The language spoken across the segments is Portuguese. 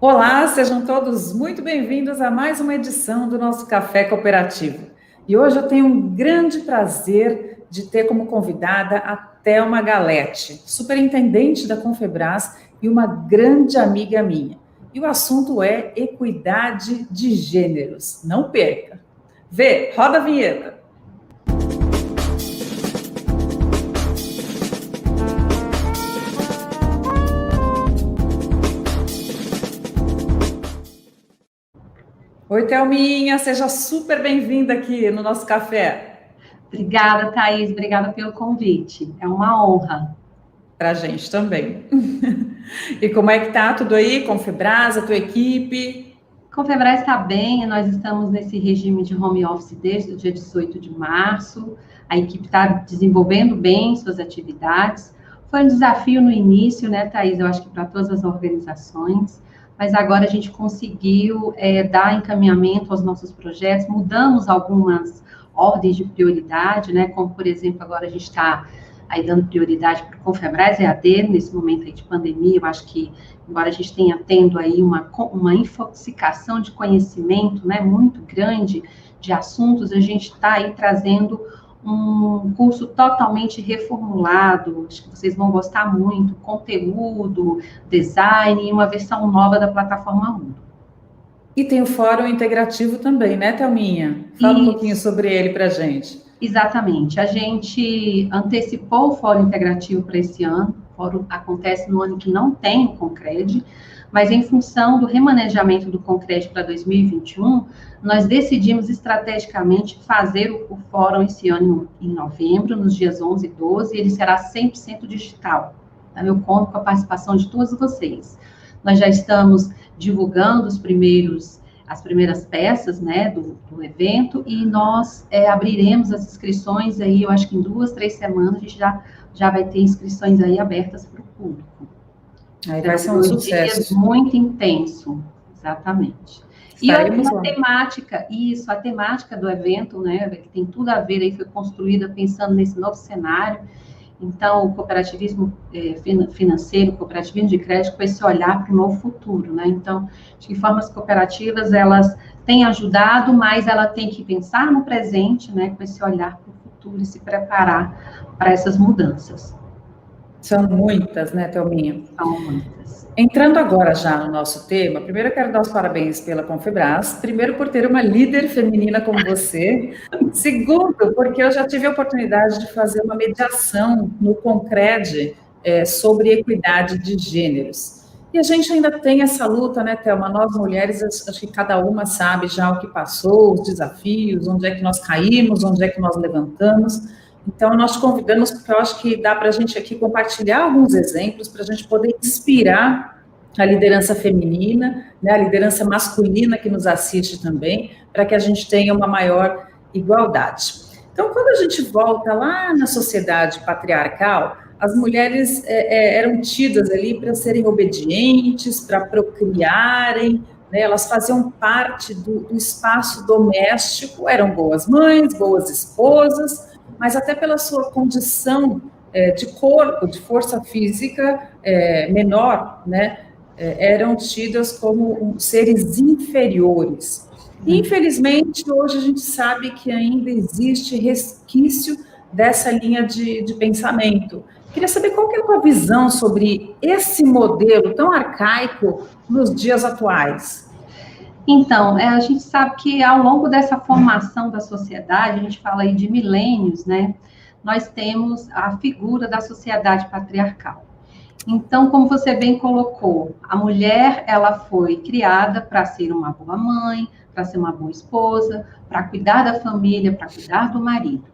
Olá, sejam todos muito bem-vindos a mais uma edição do nosso Café Cooperativo. E hoje eu tenho um grande prazer de ter como convidada a Thelma Galete, superintendente da Confebras e uma grande amiga minha. E o assunto é equidade de gêneros. Não perca! Vê, roda a vinheta! Oi, Thelminha, seja super bem-vinda aqui no nosso café. Obrigada, Thaís, obrigada pelo convite. É uma honra. Para a gente também. E como é que tá tudo aí? Confebras, a tua equipe? Confebras está bem, nós estamos nesse regime de home office desde o dia 18 de março. A equipe está desenvolvendo bem suas atividades. Foi um desafio no início, né, Thaís? Eu acho que para todas as organizações. Mas agora a gente conseguiu dar encaminhamento aos nossos projetos, mudamos algumas ordens de prioridade, né? Como, por exemplo, agora a gente está aí dando prioridade para o Confebras EAD, nesse momento aí de pandemia. Eu acho que, embora a gente tenha tendo aí uma infoxicação de conhecimento, né, muito grande de assuntos, a gente está aí trazendo um curso totalmente reformulado, acho que vocês vão gostar muito, conteúdo, design, e uma versão nova da plataforma Mundo. E tem o Fórum Integrativo também, né, Thelminha? Fala um pouquinho sobre ele para a gente. Exatamente. A gente antecipou o Fórum Integrativo para esse ano. O Fórum acontece no ano que não tem o Concred, mas em função do remanejamento do Concred para 2021, nós decidimos estrategicamente fazer o Fórum esse ano em novembro, nos dias 11 e 12, e ele será 100% digital. Então, eu conto com a participação de todos vocês. Nós já estamos divulgando as primeiras peças, né, do evento, e nós abriremos as inscrições aí, eu acho que em 2, 3 semanas, a gente já vai ter inscrições aí abertas para o público. Aí vai ser um sucesso. Dias muito intenso, exatamente. Estaremos e a temática, a temática do evento, né, tem tudo a ver aí, foi construída pensando nesse novo cenário. Então, o cooperativismo financeiro, o cooperativismo de crédito, com esse olhar para o novo futuro, né? Então, acho que formas cooperativas, elas têm ajudado, mas ela tem que pensar no presente, né, com esse olhar para o futuro e se preparar para essas mudanças. São muitas, né, Thelminha? São muitas. Entrando agora já no nosso tema, primeiro eu quero dar os parabéns pela Confebras, primeiro por ter uma líder feminina como você, segundo, porque eu já tive a oportunidade de fazer uma mediação no Concred sobre equidade de gêneros. E a gente ainda tem essa luta, né, Thelma? Nós mulheres, acho que cada uma sabe já o que passou, os desafios, onde é que nós caímos, onde é que nós levantamos. Então, nós te convidamos, porque eu acho que dá para a gente aqui compartilhar alguns exemplos, para a gente poder inspirar a liderança feminina, né, a liderança masculina que nos assiste também, para que a gente tenha uma maior igualdade. Então, quando a gente volta lá na sociedade patriarcal, as mulheres eram tidas ali para serem obedientes, para procriarem, né, elas faziam parte do espaço doméstico, eram boas mães, boas esposas, mas até pela sua condição de corpo, de força física menor, né, eram tidas como seres inferiores. E, infelizmente, hoje a gente sabe que ainda existe resquício dessa linha de pensamento. Queria saber qual que é a tua visão sobre esse modelo tão arcaico nos dias atuais. Então, a gente sabe que ao longo dessa formação da sociedade, a gente fala aí de milênios, né? Nós temos a figura da sociedade patriarcal. Então, como você bem colocou, a mulher, ela foi criada para ser uma boa mãe, para ser uma boa esposa, para cuidar da família, para cuidar do marido.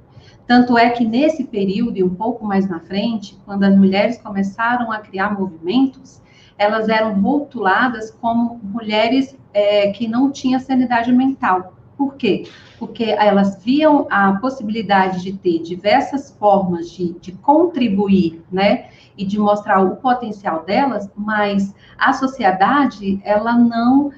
Tanto é que nesse período, e um pouco mais na frente, quando as mulheres começaram a criar movimentos, elas eram rotuladas como mulheres que não tinham sanidade mental. Por quê? Porque elas viam a possibilidade de ter diversas formas de contribuir, né, e de mostrar o potencial delas, mas a sociedade, ela não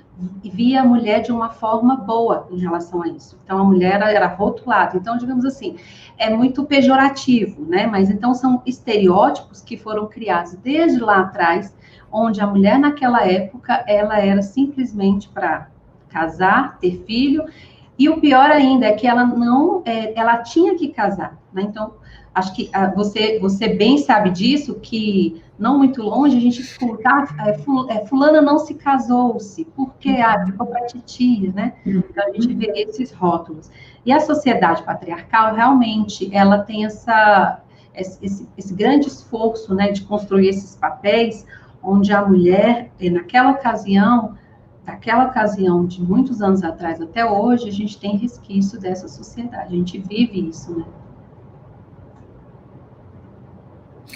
via a mulher de uma forma boa em relação a isso. Então, a mulher era rotulada. Então, digamos assim, é muito pejorativo, né? Mas, então, são estereótipos que foram criados desde lá atrás, onde a mulher naquela época, ela era simplesmente para casar, ter filho, e o pior ainda é que ela não, ela tinha que casar, né? Então, acho que você bem sabe disso, que não muito longe a gente escuta, fulana não se casou-se, porque ficou para titia, né? Então, a gente vê esses rótulos. E a sociedade patriarcal, realmente, ela tem esse grande esforço, né, de construir esses papéis, onde a mulher, daquela ocasião de muitos anos atrás até hoje, a gente tem resquício dessa sociedade, a gente vive isso, né?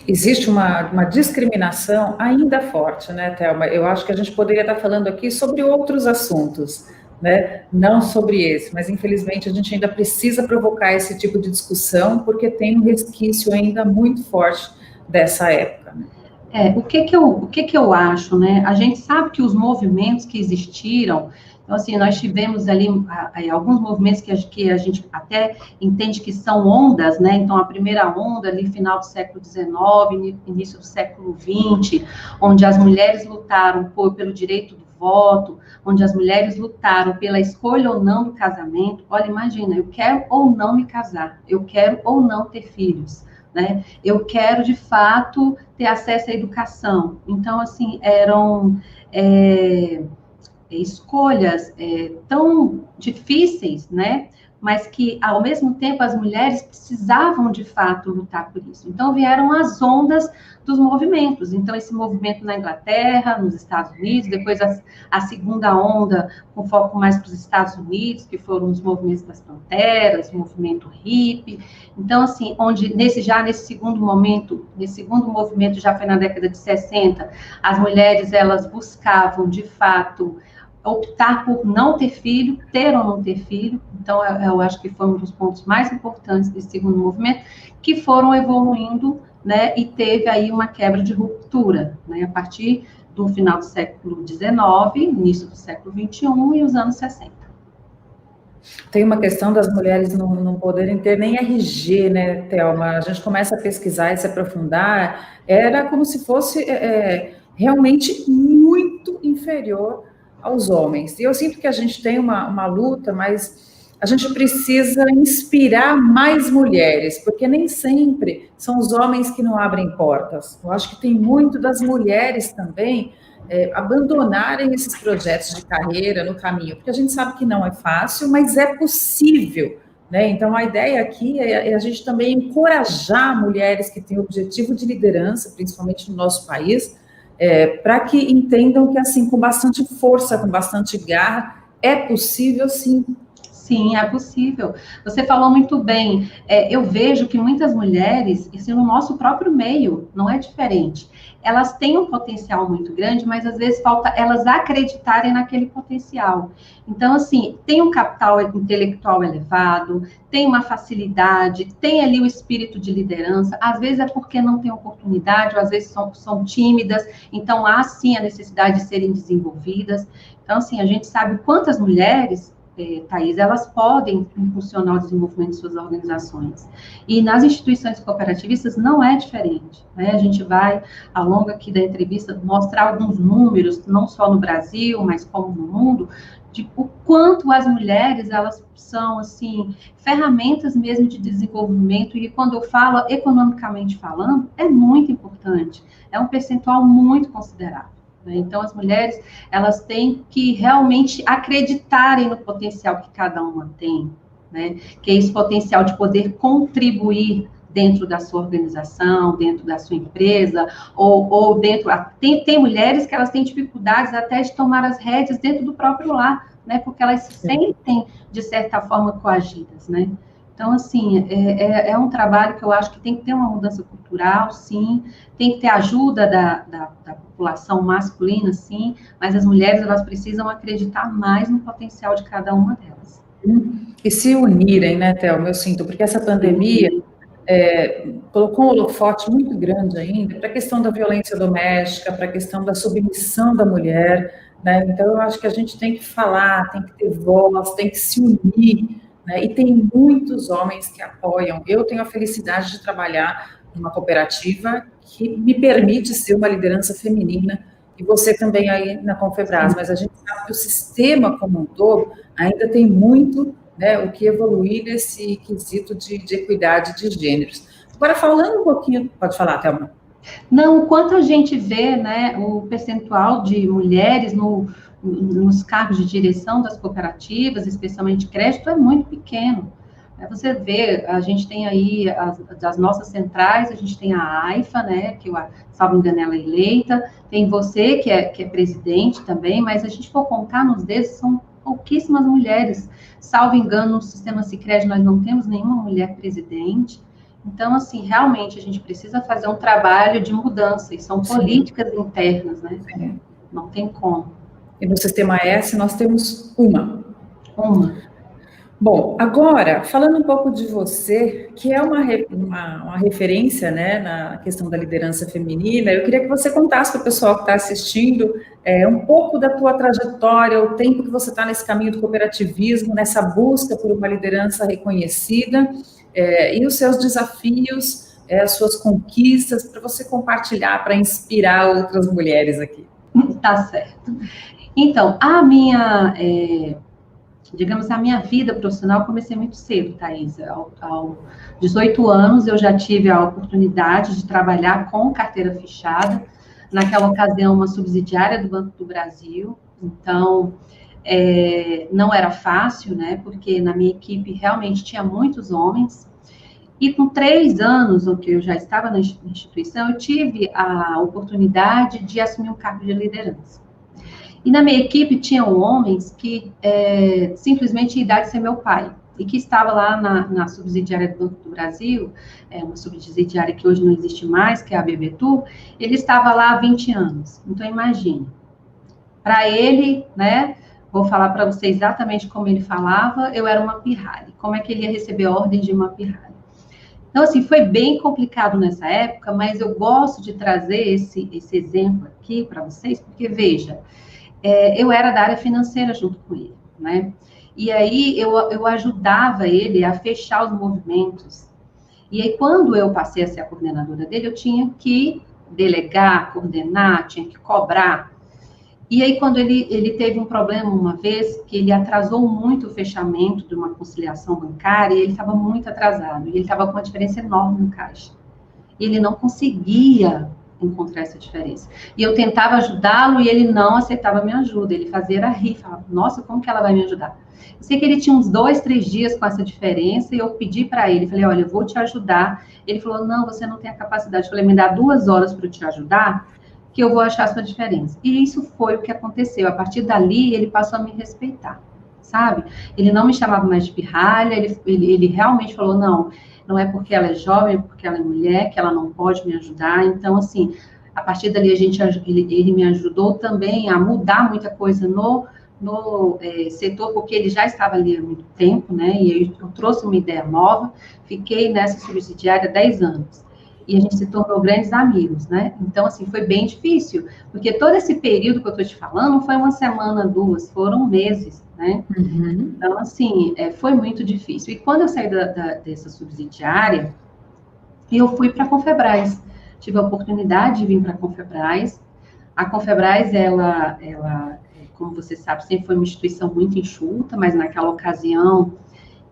Existe uma discriminação ainda forte, né, Thelma? Eu acho que a gente poderia estar falando aqui sobre outros assuntos, né? Não sobre esse, mas infelizmente a gente ainda precisa provocar esse tipo de discussão, porque tem um resquício ainda muito forte dessa época, né? O que eu acho, né? A gente sabe que os movimentos que existiram, então, assim, nós tivemos ali alguns movimentos que a gente até entende que são ondas, né? Então, a primeira onda ali, final do século XIX, início do século XX, onde as mulheres lutaram pelo direito do voto, onde as mulheres lutaram pela escolha ou não do casamento. Olha, imagina, eu quero ou não me casar, eu quero ou não ter filhos, né? Eu quero, de fato, ter acesso à educação. Então, assim, eram escolhas tão difíceis, né? Mas que, ao mesmo tempo, as mulheres precisavam, de fato, lutar por isso. Então, vieram as ondas dos movimentos. Então, esse movimento na Inglaterra, nos Estados Unidos, depois a segunda onda, com foco mais para os Estados Unidos, que foram os movimentos das Panteras, o movimento hippie. Então, assim, onde nesse segundo movimento, já foi na década de 60, as mulheres, elas buscavam, de fato, optar por não ter filho, ter ou não ter filho. Então, eu acho que foi um dos pontos mais importantes desse segundo movimento, que foram evoluindo, né, e teve aí uma quebra de ruptura, né, a partir do final do século XIX, início do século XXI e os anos 60. Tem uma questão das mulheres não poderem ter nem RG, né, Thelma? A gente começa a pesquisar e se aprofundar, era como se fosse realmente muito inferior aos homens. E eu sinto que a gente tem uma luta, mas a gente precisa inspirar mais mulheres, porque nem sempre são os homens que não abrem portas. Eu acho que tem muito das mulheres também abandonarem esses projetos de carreira no caminho, porque a gente sabe que não é fácil, mas é possível, né? Então, a ideia aqui é a gente também encorajar mulheres que têm objetivo de liderança, principalmente no nosso país, para que entendam que, assim, com bastante força, com bastante garra, é possível, sim. Sim, é possível. Você falou muito bem. Eu vejo que muitas mulheres, isso no nosso próprio meio, não é diferente. Elas têm um potencial muito grande, mas às vezes falta elas acreditarem naquele potencial. Então, assim, tem um capital intelectual elevado, tem uma facilidade, tem ali o espírito de liderança. Às vezes é porque não tem oportunidade, ou às vezes são tímidas. Então, há sim a necessidade de serem desenvolvidas. Então, assim, a gente sabe quantas mulheres, Thaís, elas podem impulsionar o desenvolvimento de suas organizações. E nas instituições cooperativistas não é diferente, né? A gente vai, ao longo aqui da entrevista, mostrar alguns números, não só no Brasil, mas como no mundo, de o quanto as mulheres, elas são, assim, ferramentas mesmo de desenvolvimento, e quando eu falo, economicamente falando, é muito importante, é um percentual muito considerável. Então, as mulheres, elas têm que realmente acreditarem no potencial que cada uma tem, né? Que é esse potencial de poder contribuir dentro da sua organização, dentro da sua empresa, ou dentro... Tem mulheres que elas têm dificuldades até de tomar as rédeas dentro do próprio lar, né? Porque elas se sentem, de certa forma, coagidas, né? Então, assim, é um trabalho que eu acho que tem que ter uma mudança cultural, sim, tem que ter ajuda da população masculina, sim, mas as mulheres, elas precisam acreditar mais no potencial de cada uma delas. E se unirem, né, Thelma, eu sinto, porque essa pandemia colocou um holofote muito grande ainda para a questão da violência doméstica, para a questão da submissão da mulher, né? Então, eu acho que a gente tem que falar, tem que ter voz, tem que se unir, né? E tem muitos homens que apoiam. Eu tenho a felicidade de trabalhar numa cooperativa que me permite ser uma liderança feminina e você também aí na Confebras, mas a gente sabe que o sistema como um todo ainda tem muito, né, o que evoluir nesse quesito de equidade de gêneros. Agora, falando um pouquinho, pode falar, Thelma. Não, o quanto a gente vê, né, o percentual de mulheres nos cargos de direção das cooperativas, especialmente crédito, é muito pequeno. Você vê, a gente tem aí das nossas centrais, a gente tem a AIFA, né, que, salvo engano, ela é eleita, tem você, que é presidente também, mas se a gente for contar nos dedos, são pouquíssimas mulheres. Salvo engano, no sistema Sicredi, nós não temos nenhuma mulher presidente. Então, assim, realmente a gente precisa fazer um trabalho de mudança, e são políticas internas, né? Sim. Não tem como. E no sistema S nós temos uma. Uma. Bom, agora, falando um pouco de você, que é uma referência, né, na questão da liderança feminina, eu queria que você contasse para o pessoal que está assistindo um pouco da tua trajetória, o tempo que você está nesse caminho do cooperativismo, nessa busca por uma liderança reconhecida, e os seus desafios, as suas conquistas, para você compartilhar, para inspirar outras mulheres aqui. Tá certo. Então, digamos, a minha vida profissional comecei muito cedo, Thaís. Aos 18 anos, eu já tive a oportunidade de trabalhar com carteira fechada, naquela ocasião, uma subsidiária do Banco do Brasil. Então, não era fácil, né? Porque na minha equipe realmente tinha muitos homens. E com 3 anos, o que eu já estava na instituição, eu tive a oportunidade de assumir um cargo de liderança. E na minha equipe tinham homens que simplesmente tinham idade de ser meu pai, e que estava lá na subsidiária do Banco do Brasil, uma subsidiária que hoje não existe mais, que é a BBTU, ele estava lá há 20 anos. Então, imagine. Para ele, né, vou falar para você exatamente como ele falava, eu era uma pirralha. Como é que ele ia receber ordem de uma pirralha? Então, assim, foi bem complicado nessa época, mas eu gosto de trazer esse exemplo aqui para vocês, porque, veja, eu era da área financeira junto com ele, né? E aí eu ajudava ele a fechar os movimentos. E aí, quando eu passei a ser a coordenadora dele, eu tinha que delegar, coordenar, tinha que cobrar. E aí, quando ele teve um problema uma vez, que ele atrasou muito o fechamento de uma conciliação bancária, e ele estava muito atrasado, e ele estava com uma diferença enorme no caixa. E ele não conseguia encontrar essa diferença. E eu tentava ajudá-lo e ele não aceitava a minha ajuda. Ele fazia era rir, falava, nossa, como que ela vai me ajudar? Eu sei que ele tinha uns 2, 3 dias com essa diferença e eu pedi para ele, falei, olha, eu vou te ajudar. Ele falou, não, você não tem a capacidade. Eu falei, me dá 2 horas para eu te ajudar, que eu vou achar a sua diferença. E isso foi o que aconteceu. A partir dali, ele passou a me respeitar, sabe? Ele não me chamava mais de pirralha, ele realmente falou, não é porque ela é jovem, é porque ela é mulher, que ela não pode me ajudar. Então, assim, a partir dali, ele me ajudou também a mudar muita coisa no setor, porque ele já estava ali há muito tempo, né? E eu trouxe uma ideia nova, fiquei nessa subsidiária 10 anos. E a gente se tornou grandes amigos, né? Então, assim, foi bem difícil, porque todo esse período que eu estou te falando não foi uma semana, 2, foram meses, né? Uhum. Então, assim, foi muito difícil. E quando eu saí dessa subsidiária, eu fui para a Confebras. Tive a oportunidade de vir para a Confebras. A Confebras, ela, como você sabe, sempre foi uma instituição muito enxuta, mas naquela ocasião,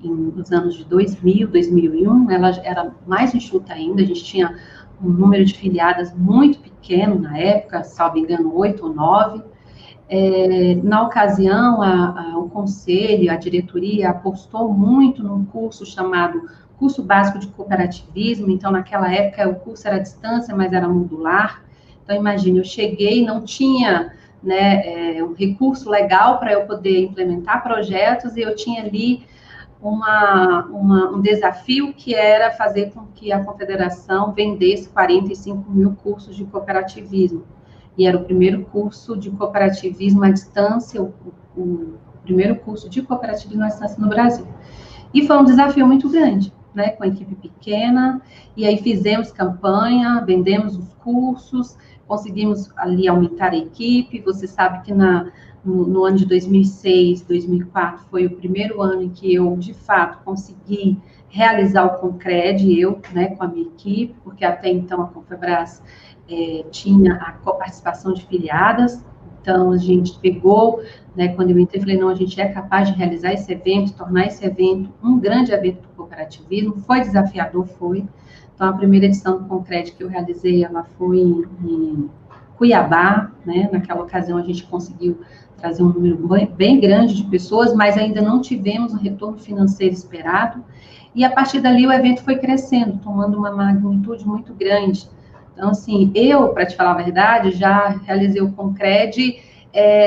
nos anos de 2000, 2001, ela era mais enxuta ainda. A gente tinha um número de filiadas muito pequeno na época, salvo engano, 8 ou 9. Na ocasião, o conselho, a diretoria apostou muito num curso chamado Curso Básico de Cooperativismo. Então, naquela época, o curso era à distância, mas era modular. Então, imagine, eu cheguei, não tinha, né, um recurso legal para eu poder implementar projetos, e eu tinha ali um desafio que era fazer com que a Confederação vendesse 45 mil cursos de cooperativismo. E era o primeiro curso de cooperativismo à distância, o primeiro curso de cooperativismo à distância no Brasil. E foi um desafio muito grande, né, com a equipe pequena, e aí fizemos campanha, vendemos os cursos, conseguimos ali aumentar a equipe. Você sabe que no ano de 2006, 2004, foi o primeiro ano em que eu, de fato, consegui realizar o Concred, eu, né, com a minha equipe, porque até então a Confebras tinha a coparticipação de filiadas. Então, a gente pegou, né, quando eu entrei, falei, não, a gente é capaz de realizar esse evento, tornar esse evento um grande evento do cooperativismo. Foi desafiador, foi. Então, a primeira edição do Concred que eu realizei, ela foi em Cuiabá, né? Naquela ocasião, a gente conseguiu trazer um número bem grande de pessoas, mas ainda não tivemos o retorno financeiro esperado. E, a partir dali, o evento foi crescendo, tomando uma magnitude muito grande. Então, assim, eu, para te falar a verdade, já realizei o Concred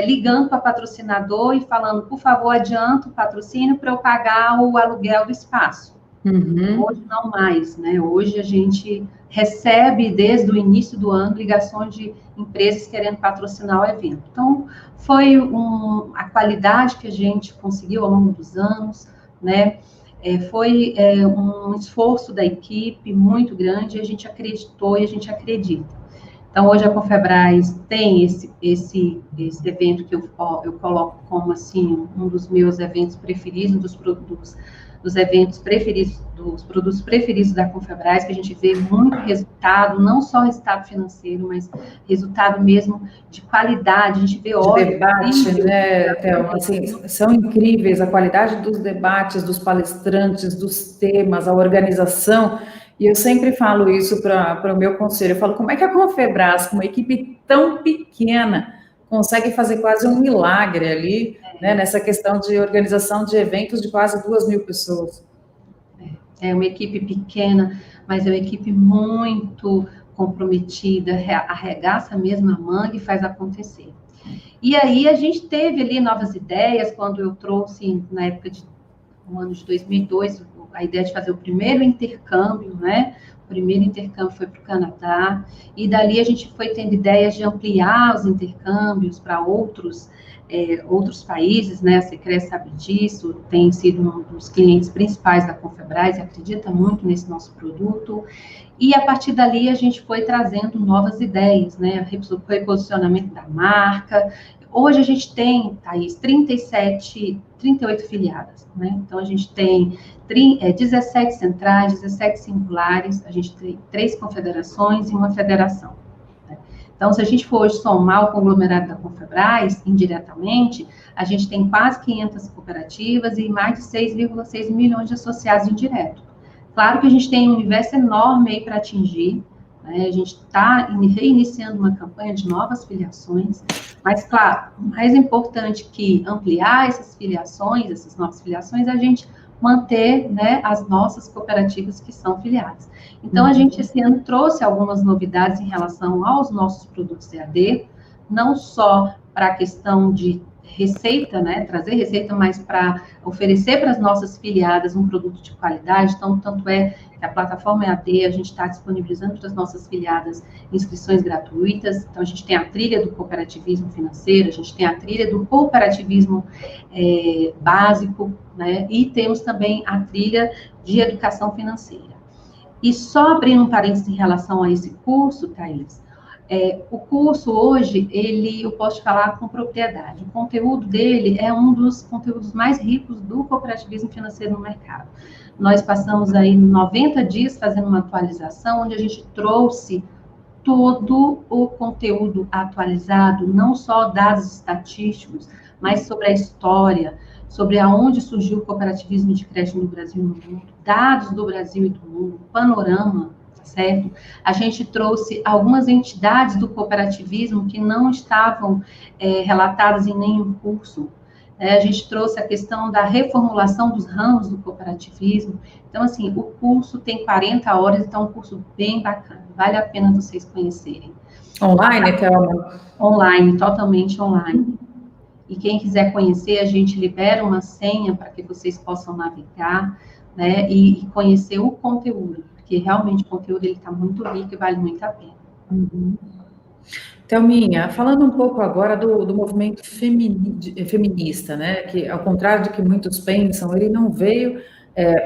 ligando para patrocinador e falando, por favor, adianta o patrocínio para eu pagar o aluguel do espaço. Uhum. Hoje não mais, né? Hoje a gente recebe, desde o início do ano, ligações de empresas querendo patrocinar o evento. Então, foi a qualidade que a gente conseguiu ao longo dos anos, né? Foi um esforço da equipe muito grande, a gente acreditou e a gente acredita. Então, hoje a Confebras tem esse evento que eu coloco como, assim, um dos meus eventos preferidos, um dos eventos preferidos, dos produtos preferidos da Confebras, que a gente vê muito resultado, não só resultado financeiro, mas resultado mesmo de qualidade, a gente vê De debate, né, Thelma, assim, são incríveis a qualidade dos debates, dos palestrantes, dos temas, a organização, e eu sempre falo isso para o meu conselho, eu falo, como é que a Confebras, com uma equipe tão pequena, consegue fazer quase um milagre ali, né, nessa questão de organização de eventos de quase 2.000 pessoas. É uma equipe pequena, mas é uma equipe muito comprometida, arregaça mesmo a manga e faz acontecer. E aí a gente teve ali novas ideias, quando eu trouxe, na época no ano de 2002, a ideia de fazer o primeiro intercâmbio, né? O primeiro intercâmbio foi para o Canadá, e dali a gente foi tendo ideias de ampliar os intercâmbios para outros países, né? A Secret sabe disso, tem sido um dos clientes principais da Confebras e acredita muito nesse nosso produto. E a partir dali a gente foi trazendo novas ideias, né? Reposicionamento da marca. Hoje a gente tem, Thaís, 38 filiadas, né? Então a gente tem 17 centrais, 17 singulares, a gente tem 3 confederações e uma federação. Então, se a gente for hoje somar o conglomerado da Confebras, indiretamente, a gente tem quase 500 cooperativas e mais de 6,6 milhões de associados indiretos. Claro que a gente tem um universo enorme aí para atingir, né? A gente está reiniciando uma campanha de novas filiações, mas, claro, o mais importante que ampliar essas filiações, essas novas filiações, é a gente manter, né, as nossas cooperativas que são filiadas. Então, a gente, esse ano, trouxe algumas novidades em relação aos nossos produtos EAD, não só para a questão de receita, né, trazer receita, mas para oferecer para as nossas filiadas um produto de qualidade. Então, tanto é que a plataforma EAD, a gente está disponibilizando para as nossas filiadas inscrições gratuitas. Então, a gente tem a trilha do cooperativismo financeiro, a gente tem a trilha do cooperativismo básico, né, e temos também a trilha de educação financeira. E só abrindo um parênteses em relação a esse curso, Thaís, o curso hoje, eu posso falar com propriedade. O conteúdo dele é um dos conteúdos mais ricos do cooperativismo financeiro no mercado. Nós passamos aí 90 dias fazendo uma atualização, onde a gente trouxe todo o conteúdo atualizado, não só dados estatísticos, mas sobre a história, sobre aonde surgiu o cooperativismo de crédito no Brasil e no mundo, dados do Brasil e do mundo, panorama, certo? A gente trouxe algumas entidades do cooperativismo que não estavam relatadas em nenhum curso. A gente trouxe a questão da reformulação dos ramos do cooperativismo. Então, assim, o curso tem 40 horas, então é um curso bem bacana. Vale a pena vocês conhecerem. Online, Thelma? Online, totalmente online. E quem quiser conhecer, a gente libera uma senha para que vocês possam navegar, né, e conhecer o conteúdo, porque realmente o conteúdo está muito rico e vale muito a pena. Thelminha, falando um pouco agora do movimento feminista, né, que ao contrário do que muitos pensam, ele não veio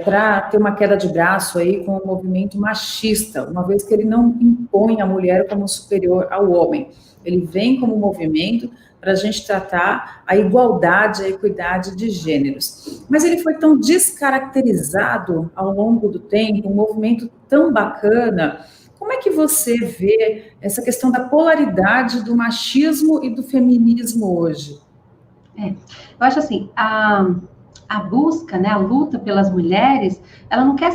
para ter uma queda de braço aí com o movimento machista, uma vez que ele não impõe a mulher como superior ao homem. Ele vem como movimento para a gente tratar a igualdade, a equidade de gêneros. Mas ele foi tão descaracterizado ao longo do tempo, um movimento tão bacana. Como é que você vê essa questão da polaridade do machismo e do feminismo hoje? Eu acho assim, a busca, né, a luta pelas mulheres, ela não quer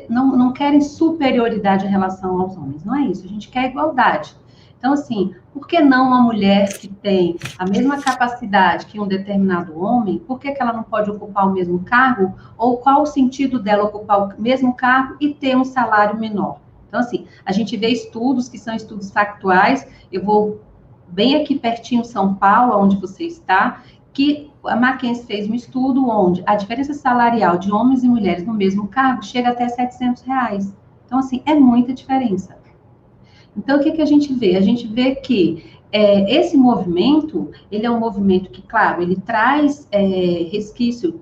não querem superioridade em relação aos homens, não é isso, a gente quer igualdade. Então, assim, por que não uma mulher que tem a mesma capacidade que um determinado homem, por que ela não pode ocupar o mesmo cargo? Ou qual o sentido dela ocupar o mesmo cargo e ter um salário menor? Então, assim, a gente vê estudos que são estudos factuais, eu vou bem aqui pertinho, São Paulo, onde você está, que a Mackenzie fez um estudo onde a diferença salarial de homens e mulheres no mesmo cargo chega até R$ 700. Então, assim, é muita diferença. Então, o que a gente vê? A gente vê que esse movimento, ele é um movimento que, claro, ele traz resquício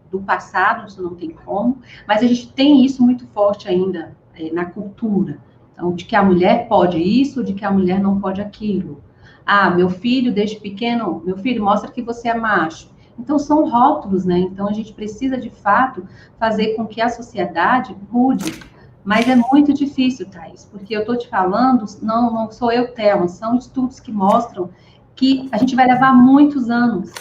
do passado, isso não tem como, mas a gente tem isso muito forte ainda na cultura. Então, de que a mulher pode isso, de que a mulher não pode aquilo. Ah, meu filho, desde pequeno, meu filho, mostra que você é macho. Então, são rótulos, né? Então, a gente precisa, de fato, fazer com que a sociedade mude. Mas é muito difícil, Thaís, porque eu estou te falando, não sou eu, Thelma, são estudos que mostram que a gente vai levar muitos anos.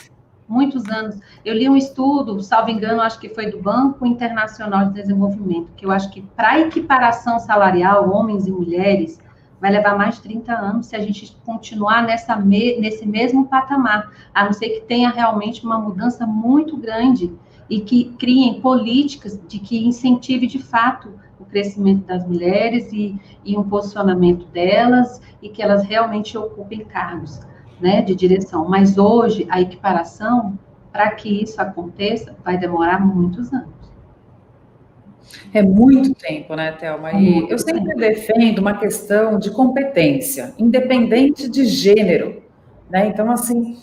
Muitos anos. Eu li um estudo, salvo engano, acho que foi do Banco Internacional de Desenvolvimento, que eu acho que para equiparação salarial, homens e mulheres, vai levar mais de 30 anos se a gente continuar nesse mesmo patamar, a não ser que tenha realmente uma mudança muito grande e que criem políticas de que incentive de fato o crescimento das mulheres e um posicionamento delas e que elas realmente ocupem cargos, né, de direção. Mas hoje, a equiparação, para que isso aconteça, vai demorar muitos anos. É muito tempo, né, Thelma? E eu sempre defendo uma questão de competência, independente de gênero, né? Então, assim,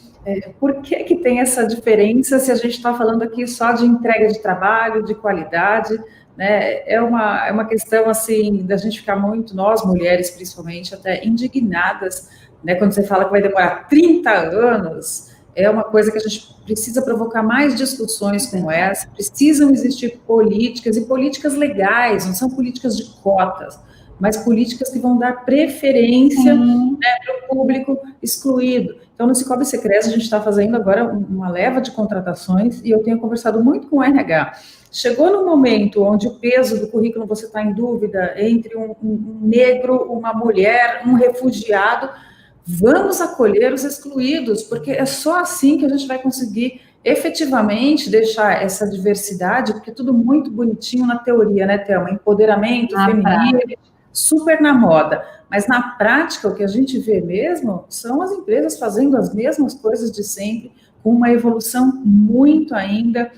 por que tem essa diferença se a gente está falando aqui só de entrega de trabalho, de qualidade, né? É uma questão, assim, da gente ficar muito, nós mulheres, principalmente, até indignadas, né? Quando você fala que vai demorar 30 anos, é uma coisa que a gente precisa provocar mais discussões como essa, precisam existir políticas, e políticas legais, não são políticas de cotas, mas políticas que vão dar preferência, né, para o público excluído. Então, no Cicobi Secresce, a gente está fazendo agora uma leva de contratações, e eu tenho conversado muito com o RH. Chegou no momento onde o peso do currículo, você está em dúvida entre um negro, uma mulher, um refugiado. Vamos acolher os excluídos, porque é só assim que a gente vai conseguir efetivamente deixar essa diversidade, porque é tudo muito bonitinho na teoria, né, Thelma? Empoderamento feminino, super na moda. Mas na prática, o que a gente vê mesmo são as empresas fazendo as mesmas coisas de sempre, com uma evolução muito ainda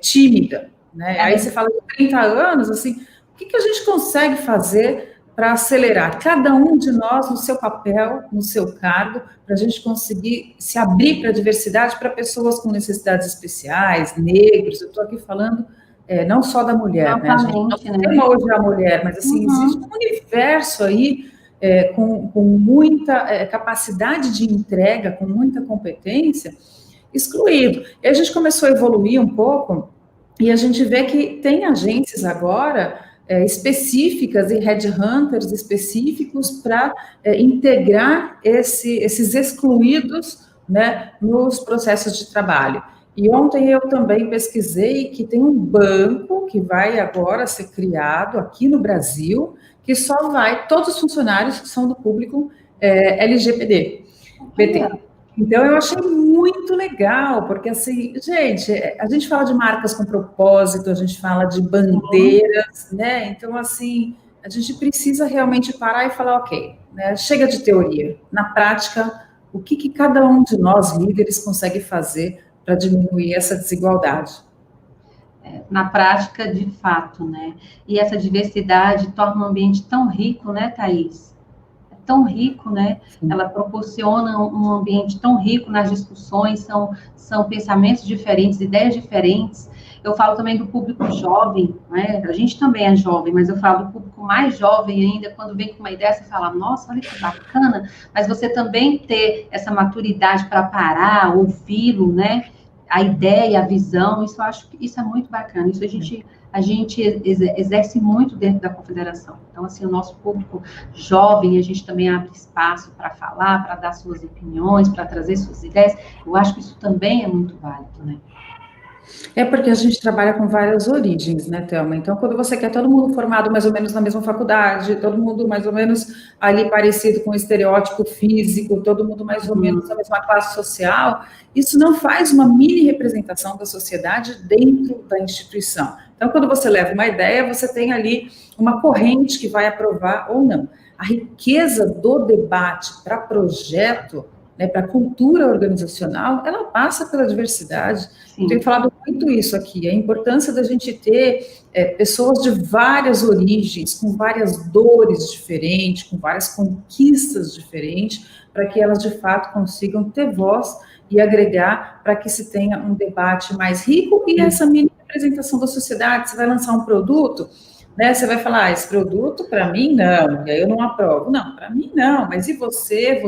tímida, né? Aí você fala de 30 anos, assim, o que a gente consegue fazer para acelerar cada um de nós no seu papel, no seu cargo, para a gente conseguir se abrir para a diversidade, para pessoas com necessidades especiais, negros. Eu estou aqui falando não só da mulher, né? A gente não tem hoje a mulher, mas assim, existe um universo aí com muita capacidade de entrega, com muita competência, excluído. E a gente começou a evoluir um pouco, e a gente vê que tem agências agora específicas e headhunters específicos para integrar esses excluídos, né, nos processos de trabalho. E ontem eu também pesquisei que tem um banco que vai agora ser criado aqui no Brasil, que só vai, todos os funcionários que são do público LGBT. Então, eu achei muito legal, porque, assim, gente, a gente fala de marcas com propósito, a gente fala de bandeiras, né? Então, assim, a gente precisa realmente parar e falar, ok, né, chega de teoria. Na prática, o que cada um de nós, líderes, consegue fazer para diminuir essa desigualdade? Na prática, de fato, né? E essa diversidade torna um ambiente tão rico, né, Thaís? Tão rico, né? Ela proporciona um ambiente tão rico nas discussões, são pensamentos diferentes, ideias diferentes. Eu falo também do público jovem, né? A gente também é jovem, mas eu falo do público mais jovem ainda, quando vem com uma ideia, você fala, nossa, olha que bacana, mas você também ter essa maturidade para parar, ouvi-lo, né? A ideia, a visão, isso eu acho que isso é muito bacana, isso a gente a gente exerce muito dentro da confederação. Então, assim, o nosso público jovem, a gente também abre espaço para falar, para dar suas opiniões, para trazer suas ideias. Eu acho que isso também é muito válido, né? É porque a gente trabalha com várias origens, né, Thelma? Então, quando você quer todo mundo formado mais ou menos na mesma faculdade, todo mundo mais ou menos ali parecido com o estereótipo físico, todo mundo mais ou menos na mesma classe social, isso não faz uma mini representação da sociedade dentro da instituição. Então, quando você leva uma ideia, você tem ali uma corrente que vai aprovar ou não. A riqueza do debate para projeto, né, para a cultura organizacional, ela passa pela diversidade. Eu tenho falado muito isso aqui, a importância da gente ter pessoas de várias origens, com várias dores diferentes, com várias conquistas diferentes, para que elas, de fato, consigam ter voz e agregar para que se tenha um debate mais rico e essa mini representação da sociedade. Você vai lançar um produto, né, você vai falar, esse produto, para mim, não, e aí eu não aprovo. Não, para mim, não, mas e você,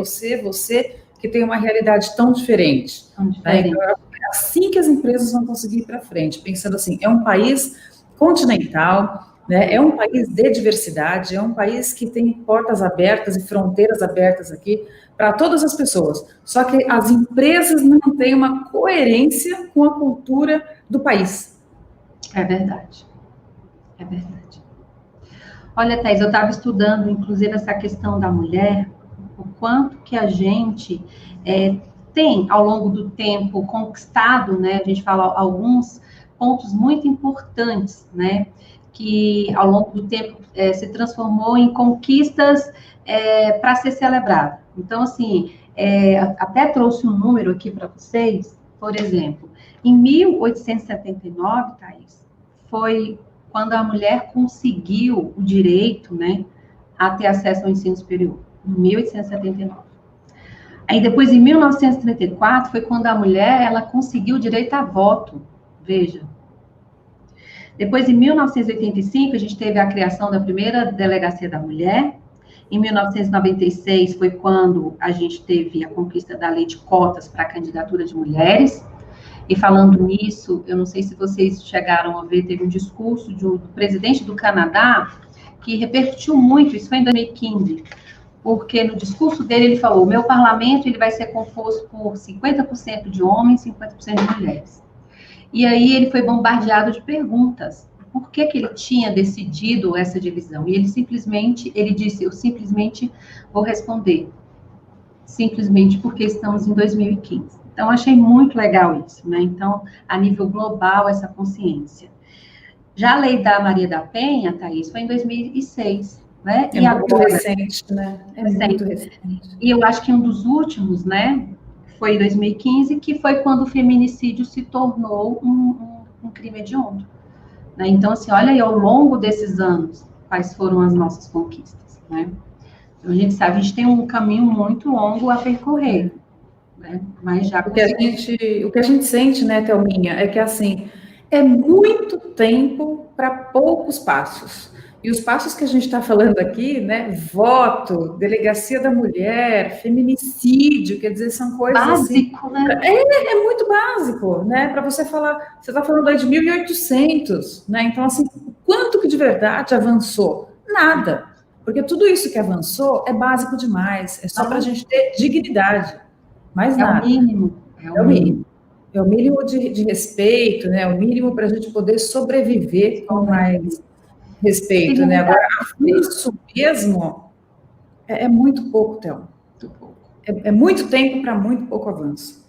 que tem uma realidade tão diferente? Né? Então, é assim que as empresas vão conseguir ir para frente, pensando assim, é um país continental, né? É um país de diversidade, é um país que tem portas abertas e fronteiras abertas aqui para todas as pessoas, só que as empresas não têm uma coerência com a cultura do país. É verdade, é verdade. Olha, Thais, eu estava estudando, inclusive, essa questão da mulher, o quanto que a gente tem, ao longo do tempo, conquistado, né, a gente fala alguns pontos muito importantes, né, que ao longo do tempo se transformou em conquistas para ser celebrado. Então, assim, até trouxe um número aqui para vocês, por exemplo, em 1879, Thaís, foi quando a mulher conseguiu o direito, né, a ter acesso ao ensino superior, em 1879. Aí depois, em 1934, foi quando a mulher, ela conseguiu o direito a voto, veja. Depois, em 1985, a gente teve a criação da primeira delegacia da mulher. Em 1996, foi quando a gente teve a conquista da lei de cotas para a candidatura de mulheres. E falando nisso, eu não sei se vocês chegaram a ver, teve um discurso do presidente do Canadá que repercutiu muito, isso foi em 2015, porque no discurso dele ele falou, o meu parlamento ele vai ser composto por 50% de homens e 50% de mulheres. E aí ele foi bombardeado de perguntas, por que ele tinha decidido essa divisão? E ele disse, eu simplesmente vou responder, simplesmente porque estamos em 2015. Então, achei muito legal isso, né? Então, a nível global, essa consciência. Já a lei da Maria da Penha, Thaís, foi em 2006, né? É muito recente, né? É muito recente. E eu acho que um dos últimos, né, foi em 2015, que foi quando o feminicídio se tornou um crime hediondo. Né? Então, assim, olha aí, ao longo desses anos, quais foram as nossas conquistas, né? Então, a gente sabe, a gente tem um caminho muito longo a percorrer. Né? Mas já o que a gente sente, né, Thelminha, é que assim é muito tempo para poucos passos. E os passos que a gente está falando aqui, né, voto, delegacia da mulher, feminicídio, quer dizer, são coisas básico, assim, né? É muito básico, né? Para você falar, você está falando aí de 1800, né? Então assim, quanto que de verdade avançou? Nada, porque tudo isso que avançou é básico demais, é só para a gente ter dignidade. Mais nada. O mínimo. É o mínimo. É o mínimo de respeito, né? O mínimo para a gente poder sobreviver com mais respeito, né? Agora, isso mesmo é muito pouco, Thelma. É muito tempo para muito pouco avanço.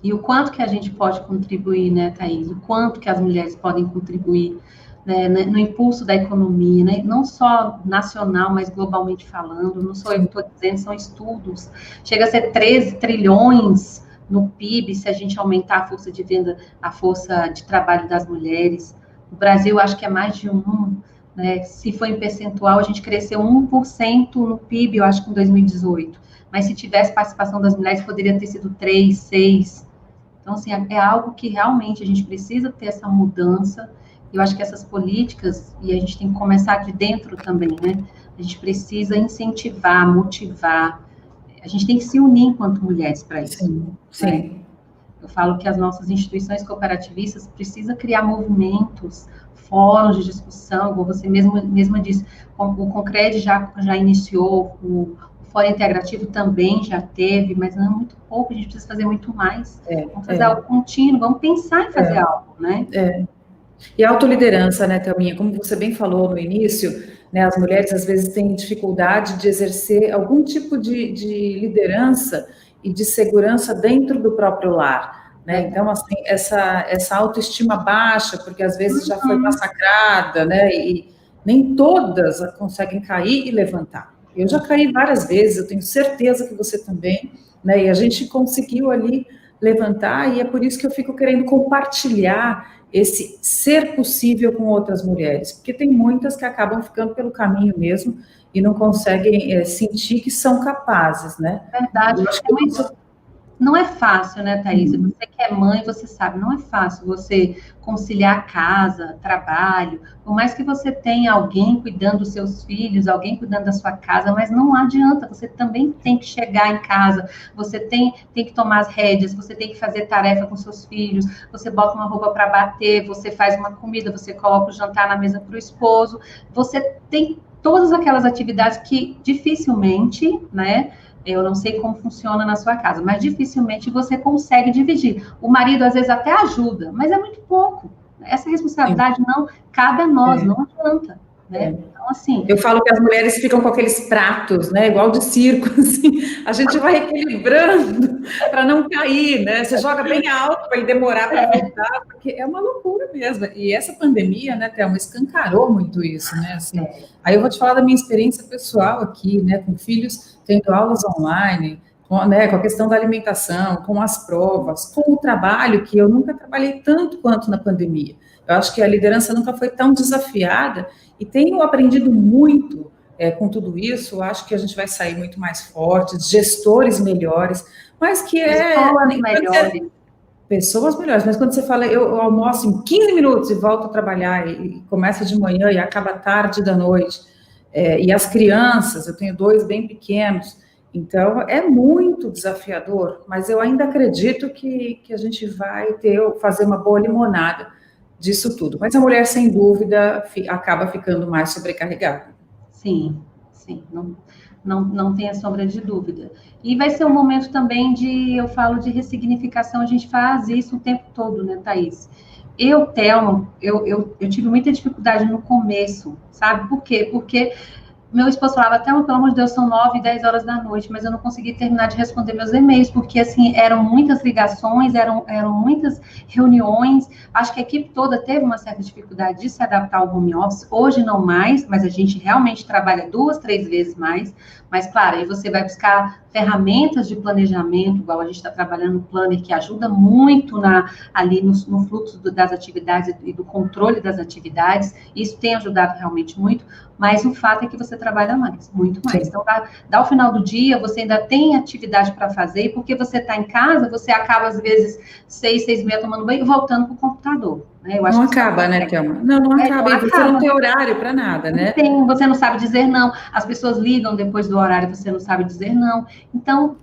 E o quanto que a gente pode contribuir, né, Thaís? O quanto que as mulheres podem contribuir, né, no impulso da economia, né? Não só nacional, mas globalmente falando. Não sou eu que estou dizendo, são estudos. Chega a ser 13 trilhões no PIB, se a gente aumentar a força de venda, a força de trabalho das mulheres. O Brasil, acho que é mais de 1, né? Se for em percentual, a gente cresceu 1% no PIB, eu acho que em 2018. Mas se tivesse participação das mulheres, poderia ter sido 3, 6. Então, assim, é algo que realmente a gente precisa ter essa mudança. Eu acho que essas políticas, e a gente tem que começar de dentro também, né? A gente precisa incentivar, motivar. A gente tem que se unir enquanto mulheres para isso. Sim, sim. Eu falo que as nossas instituições cooperativistas precisam criar movimentos, fóruns de discussão, como você mesma disse, o Concred já iniciou, o Fórum Integrativo também já teve, mas não é muito pouco, a gente precisa fazer muito mais. Vamos fazer algo contínuo, vamos pensar em fazer algo, né? E a autoliderança, né, Thelminha, como você bem falou no início, né, as mulheres às vezes têm dificuldade de exercer algum tipo de liderança e de segurança dentro do próprio lar, né? Então, assim, essa autoestima baixa, porque às vezes já foi massacrada, né, e nem todas conseguem cair e levantar. Eu já caí várias vezes, eu tenho certeza que você também, né, e a gente conseguiu ali levantar, e é por isso que eu fico querendo compartilhar esse ser possível com outras mulheres, porque tem muitas que acabam ficando pelo caminho mesmo e não conseguem sentir que são capazes, né? Verdade. Não é fácil, né, Thaís? Você que é mãe, você sabe, não é fácil você conciliar casa, trabalho, por mais que você tenha alguém cuidando dos seus filhos, alguém cuidando da sua casa, mas não adianta, você também tem que chegar em casa, você tem que tomar as rédeas, você tem que fazer tarefa com seus filhos, você bota uma roupa para bater, você faz uma comida, você coloca o jantar na mesa para o esposo, você tem todas aquelas atividades que dificilmente, né, eu não sei como funciona na sua casa, mas dificilmente você consegue dividir. O marido, às vezes, até ajuda, mas é muito pouco. Essa responsabilidade não cabe a nós, não adianta. Né? Então, assim... Eu falo que as mulheres ficam com aqueles pratos, né, igual de circo, assim, a gente vai equilibrando para não cair, né, você joga bem alto para demorar para voltar, porque é uma loucura mesmo, e essa pandemia, né, Thelma, escancarou muito isso, né, assim, aí eu vou te falar da minha experiência pessoal aqui, né, com filhos tendo aulas online, com a questão da alimentação, com as provas, com o trabalho, que eu nunca trabalhei tanto quanto na pandemia, eu acho que a liderança nunca foi tão desafiada, e tenho aprendido muito com tudo isso, acho que a gente vai sair muito mais fortes, gestores melhores, mas que pessoas melhores. Pessoas melhores, mas quando você fala, eu almoço em 15 minutos e volto a trabalhar, e começa de manhã e acaba tarde da noite, e as crianças, eu tenho 2 bem pequenos, então é muito desafiador, mas eu ainda acredito que a gente vai fazer uma boa limonada disso tudo. Mas a mulher, sem dúvida, acaba ficando mais sobrecarregada. Sim, não tenha sombra de dúvida. E vai ser um momento também eu falo de ressignificação, a gente faz isso o tempo todo, né, Thaís? Thelma, eu tive muita dificuldade no começo, sabe? Por quê? Porque meu esposo falava, Thelma, pelo amor de Deus, são 9, 10 horas da noite, mas eu não consegui terminar de responder meus e-mails, porque, assim, eram muitas ligações, eram muitas reuniões, acho que a equipe toda teve uma certa dificuldade de se adaptar ao home office, hoje não mais, mas a gente realmente trabalha 2, 3 vezes mais, mas, claro, aí você vai buscar ferramentas de planejamento, igual a gente está trabalhando no Planner, que ajuda muito ali no fluxo das atividades e do controle das atividades, isso tem ajudado realmente muito, mas o fato é que você trabalha mais, muito mais. Sim. Então, dá o final do dia, você ainda tem atividade para fazer, e porque você está em casa, você acaba, às vezes, 6, 6h30 tomando banho e voltando para o computador. Né? Eu acho não acaba, né, Thelma? Não acaba. E você não tem horário para nada, né? Você não sabe dizer não. As pessoas ligam depois do horário, você não sabe dizer não. Então,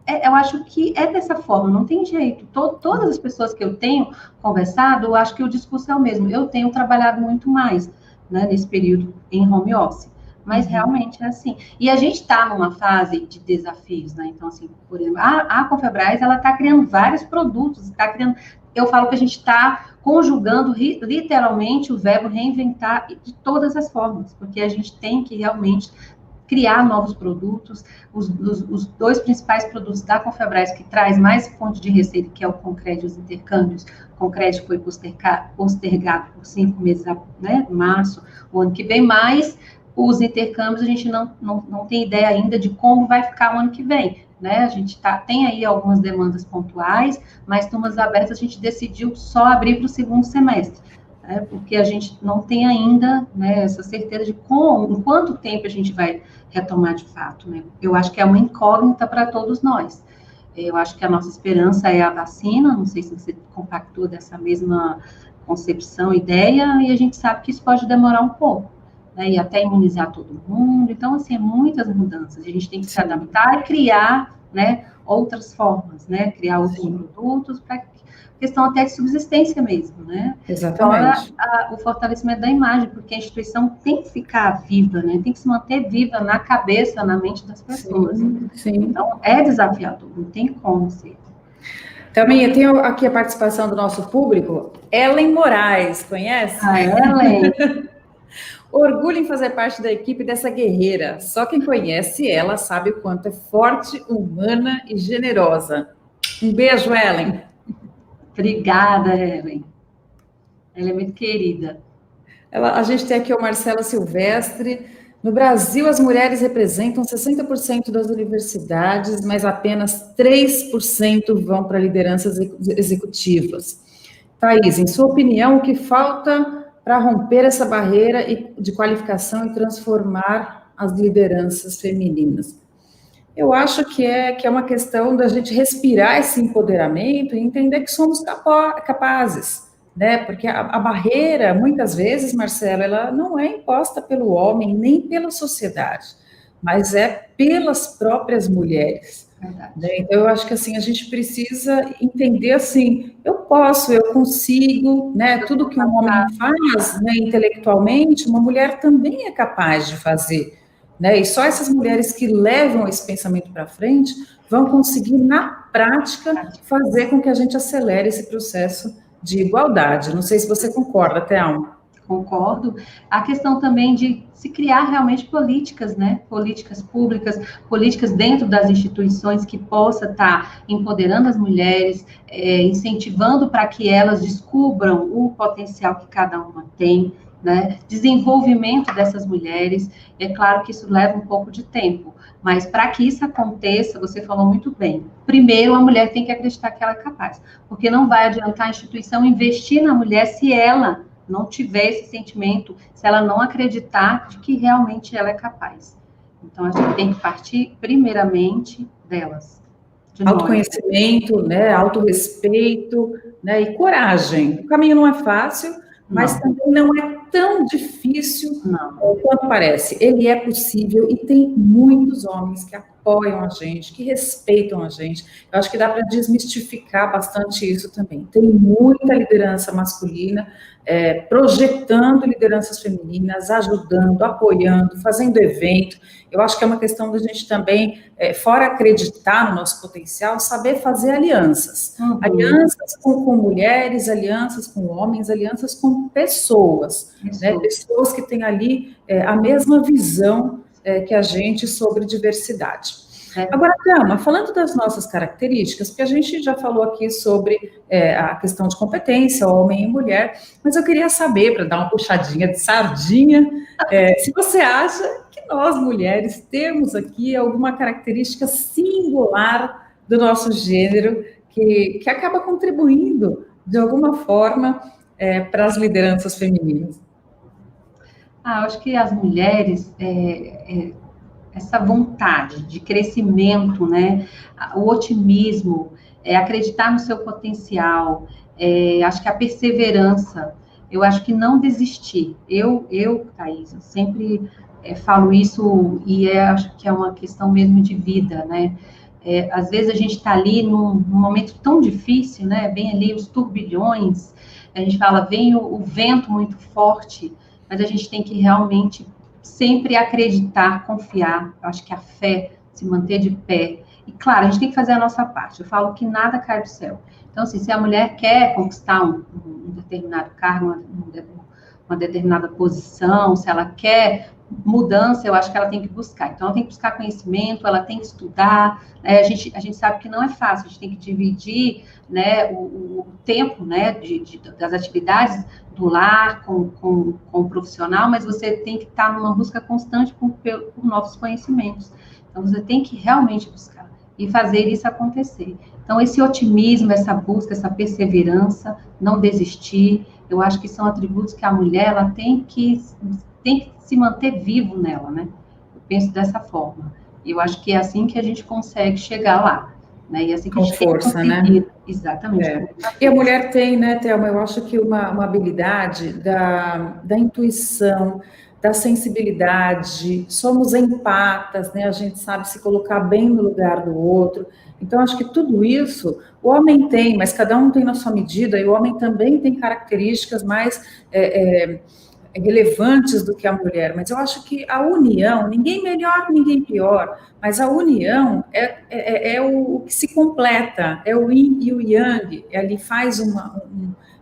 eu acho que é dessa forma, não tem jeito. Todas as pessoas que eu tenho conversado, eu acho que o discurso é o mesmo. Eu tenho trabalhado muito mais, né, nesse período em home office. Mas realmente é assim. E a gente está numa fase de desafios, né? Então, assim, por exemplo, a Confebras, ela está criando vários produtos, está criando... Eu falo que a gente está conjugando literalmente o verbo reinventar de todas as formas, porque a gente tem que realmente criar novos produtos. Os 2 principais produtos da Confebras que traz mais fonte de receita, que é o Concred e os intercâmbios. O Concred foi postergado por 5 meses, né, março, o ano que vem, mas os intercâmbios a gente não tem ideia ainda de como vai ficar o ano que vem. Né? A gente tem aí algumas demandas pontuais, mas turmas abertas a gente decidiu só abrir para o 2º semestre, né? Porque a gente não tem ainda, né, essa certeza de em quanto tempo a gente vai retomar de fato. Né? Eu acho que é uma incógnita para todos nós. Eu acho que a nossa esperança é a vacina, não sei se você compactou dessa mesma concepção, ideia, e a gente sabe que isso pode demorar um pouco. Né, e até imunizar todo mundo. Então, assim, muitas mudanças. A gente tem que se adaptar e criar, né, outras formas, né? Criar outros produtos para questão até de subsistência mesmo, né? Exatamente. Fora o fortalecimento da imagem, porque a instituição tem que ficar viva, né? Tem que se manter viva na cabeça, na mente das pessoas. Sim, sim. Então, é desafiador, não tem como ser. Também eu tenho aqui a participação do nosso público, Ellen Moraes, conhece? Ellen. Orgulho em fazer parte da equipe dessa guerreira. Só quem conhece ela sabe o quanto é forte, humana e generosa. Um beijo, Ellen. Obrigada, Ellen. Ela é muito querida. A gente tem aqui o Marcelo Silvestre. No Brasil, as mulheres representam 60% das universidades, mas apenas 3% vão para lideranças executivas. Thaís, em sua opinião, o que falta para romper essa barreira de qualificação e transformar as lideranças femininas? Eu acho que é uma questão da gente respirar esse empoderamento e entender que somos capazes, né? Porque a barreira, muitas vezes, Marcelo, ela não é imposta pelo homem, nem pela sociedade, mas é pelas próprias mulheres. Né? Então, eu acho que, assim, a gente precisa entender, assim, eu consigo, né? Tudo que um homem faz, né, intelectualmente, uma mulher também é capaz de fazer. Né? E só essas mulheres que levam esse pensamento para frente vão conseguir, na prática, fazer com que a gente acelere esse processo de igualdade. Não sei se você concorda, Thelma. Concordo. A questão também de se criar realmente políticas, né? Políticas públicas, políticas dentro das instituições que possa estar empoderando as mulheres, incentivando para que elas descubram o potencial que cada uma tem, né? Desenvolvimento dessas mulheres. É claro que isso leva um pouco de tempo, mas para que isso aconteça, você falou muito bem. Primeiro, a mulher tem que acreditar que ela é capaz, porque não vai adiantar a instituição investir na mulher se ela não tiver esse sentimento, se ela não acreditar de que realmente ela é capaz. Então, a gente tem que partir, primeiramente, delas. Autoconhecimento, né, autorrespeito, né, e coragem. O caminho não é fácil, mas também não é tão difícil quanto parece. Ele é possível e tem muitos homens que apoiam a gente, que respeitam a gente. Eu acho que dá para desmistificar bastante isso também. Tem muita liderança masculina, projetando lideranças femininas, ajudando, apoiando, fazendo evento. Eu acho que é uma questão da gente também, fora acreditar no nosso potencial, saber fazer alianças. Uhum. Alianças com mulheres, alianças com homens, alianças com pessoas. Né? Pessoas que têm ali a mesma visão que a gente sobre diversidade. Agora, Thelma, falando das nossas características, porque a gente já falou aqui sobre a questão de competência, homem e mulher, mas eu queria saber, para dar uma puxadinha de sardinha, se você acha que nós, mulheres, temos aqui alguma característica singular do nosso gênero que acaba contribuindo, de alguma forma, para as lideranças femininas. Eu acho que as mulheres... essa vontade de crescimento, né? O otimismo, acreditar no seu potencial, acho que a perseverança, eu acho que não desistir. Thaís, eu sempre falo isso e acho que é uma questão mesmo de vida, né? Às vezes a gente está ali num momento tão difícil, né? Vem ali os turbilhões, a gente fala, vem o vento muito forte, mas a gente tem que realmente sempre acreditar, confiar. Eu acho que a fé, se manter de pé. E, claro, a gente tem que fazer a nossa parte. Eu falo que nada cai do céu. Então, assim, se a mulher quer conquistar um determinado cargo, uma determinada posição, se ela quer mudança, eu acho que ela tem que buscar. Então, ela tem que buscar conhecimento, ela tem que estudar. Né? A gente sabe que não é fácil, a gente tem que dividir, né, o tempo, né, das atividades do lar com o profissional, mas você tem que estar numa busca constante por novos conhecimentos. Então, você tem que realmente buscar e fazer isso acontecer. Então, esse otimismo, essa busca, essa perseverança, não desistir, eu acho que são atributos que a mulher ela tem que se manter vivo nela, né? Eu penso dessa forma. Eu acho que é assim que a gente consegue chegar lá, né? E assim que a gente força, tem que conseguir. Né? Exatamente. E a mulher tem, né, Thelma, eu acho que uma habilidade da intuição, da sensibilidade, somos empatas, né? A gente sabe se colocar bem no lugar do outro. Então, acho que tudo isso o homem tem, mas cada um tem na sua medida, e o homem também tem características mais relevantes do que a mulher. Mas eu acho que a união, ninguém melhor, ninguém pior, mas a união é o que se completa, é o yin e o yang, ele faz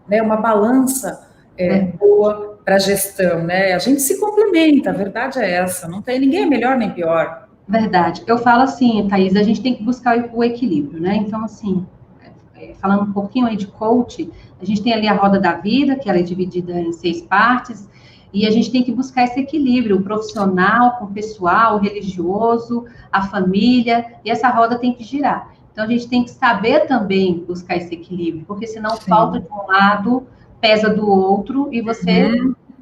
né, uma balança boa para a gestão, né? A gente se complementa, a verdade é essa, não tem ninguém melhor nem pior. Verdade. Eu falo assim, Thaís, a gente tem que buscar o equilíbrio, né? Então, assim, falando um pouquinho aí de coach, a gente tem ali a roda da vida, que ela é dividida em 6 partes, e a gente tem que buscar esse equilíbrio, o profissional com o pessoal, o religioso, a família, e essa roda tem que girar. Então, a gente tem que saber também buscar esse equilíbrio, porque senão falta de um lado, pesa do outro, e você,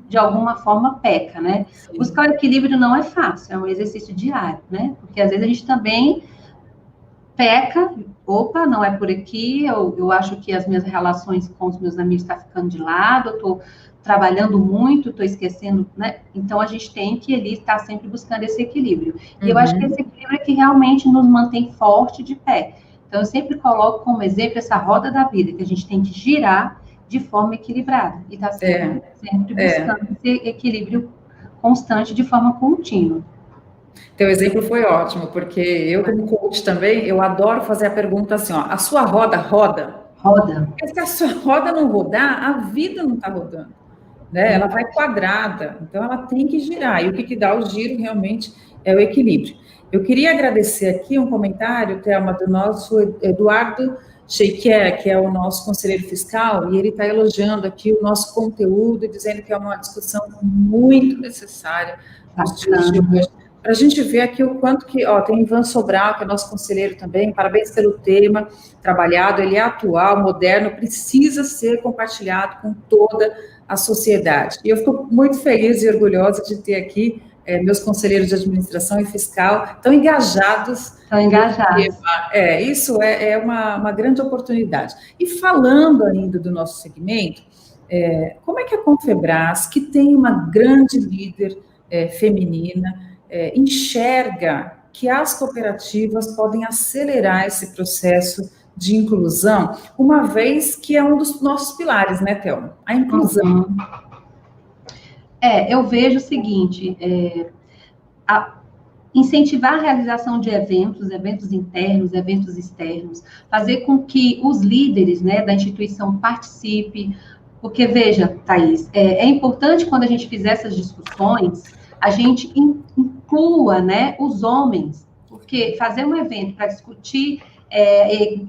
de alguma forma, peca, né? Sim. Buscar o equilíbrio não é fácil, é um exercício diário, né? Porque, às vezes, a gente também peca, opa, não é por aqui, eu acho que as minhas relações com os meus amigos estão ficando de lado, eu estou trabalhando muito, estou esquecendo, né? Então, a gente tem que ali estar sempre buscando esse equilíbrio. E eu acho que esse equilíbrio é que realmente nos mantém forte de pé. Então, eu sempre coloco como exemplo essa roda da vida, que a gente tem que girar de forma equilibrada. E está sempre buscando esse equilíbrio constante de forma contínua. Teu exemplo foi ótimo, porque eu, como coach também, eu adoro fazer a pergunta assim, ó, a sua roda roda? Roda. Porque se a sua roda não rodar, a vida não está rodando, né? Ela vai quadrada, então ela tem que girar, e o que dá o giro realmente é o equilíbrio. Eu queria agradecer aqui um comentário, Thelma, do nosso Eduardo Sheiker, que é o nosso conselheiro fiscal, e ele está elogiando aqui o nosso conteúdo e dizendo que é uma discussão muito necessária nos dias de hoje. Para a gente ver aqui o quanto que, ó, tem Ivan Sobral, que é nosso conselheiro também, parabéns pelo tema trabalhado, ele é atual, moderno, precisa ser compartilhado com toda a sociedade. E eu fico muito feliz e orgulhosa de ter aqui meus conselheiros de administração e fiscal tão engajados. Estão engajados. Isso é uma grande oportunidade. E falando ainda do nosso segmento, como é que a Confebras, que tem uma grande líder feminina, enxerga que as cooperativas podem acelerar esse processo de inclusão, uma vez que é um dos nossos pilares, né, Thelma? A inclusão. Eu vejo o seguinte, incentivar a realização de eventos internos, eventos externos, fazer com que os líderes, né, da instituição participem, porque, veja, Thaís, é importante quando a gente fizer essas discussões, a gente inclua, né, os homens, porque fazer um evento para discutir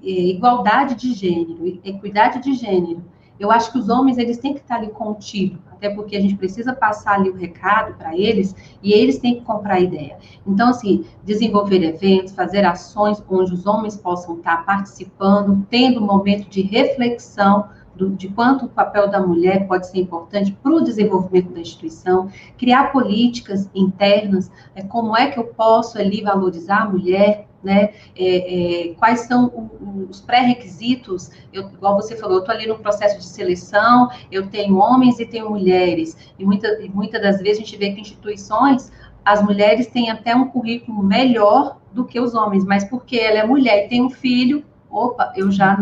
igualdade de gênero, equidade de gênero, eu acho que os homens, eles têm que estar ali contidos, até porque a gente precisa passar ali o recado para eles, e eles têm que comprar a ideia. Então, assim, desenvolver eventos, fazer ações onde os homens possam estar participando, tendo um momento de reflexão de quanto o papel da mulher pode ser importante para o desenvolvimento da instituição, criar políticas internas, como é que eu posso ali valorizar a mulher, né? Quais são os pré-requisitos, igual você falou, eu estou ali no processo de seleção, eu tenho homens e tenho mulheres, e muitas das vezes a gente vê que instituições, as mulheres têm até um currículo melhor do que os homens, mas porque ela é mulher e tem um filho, opa, eu já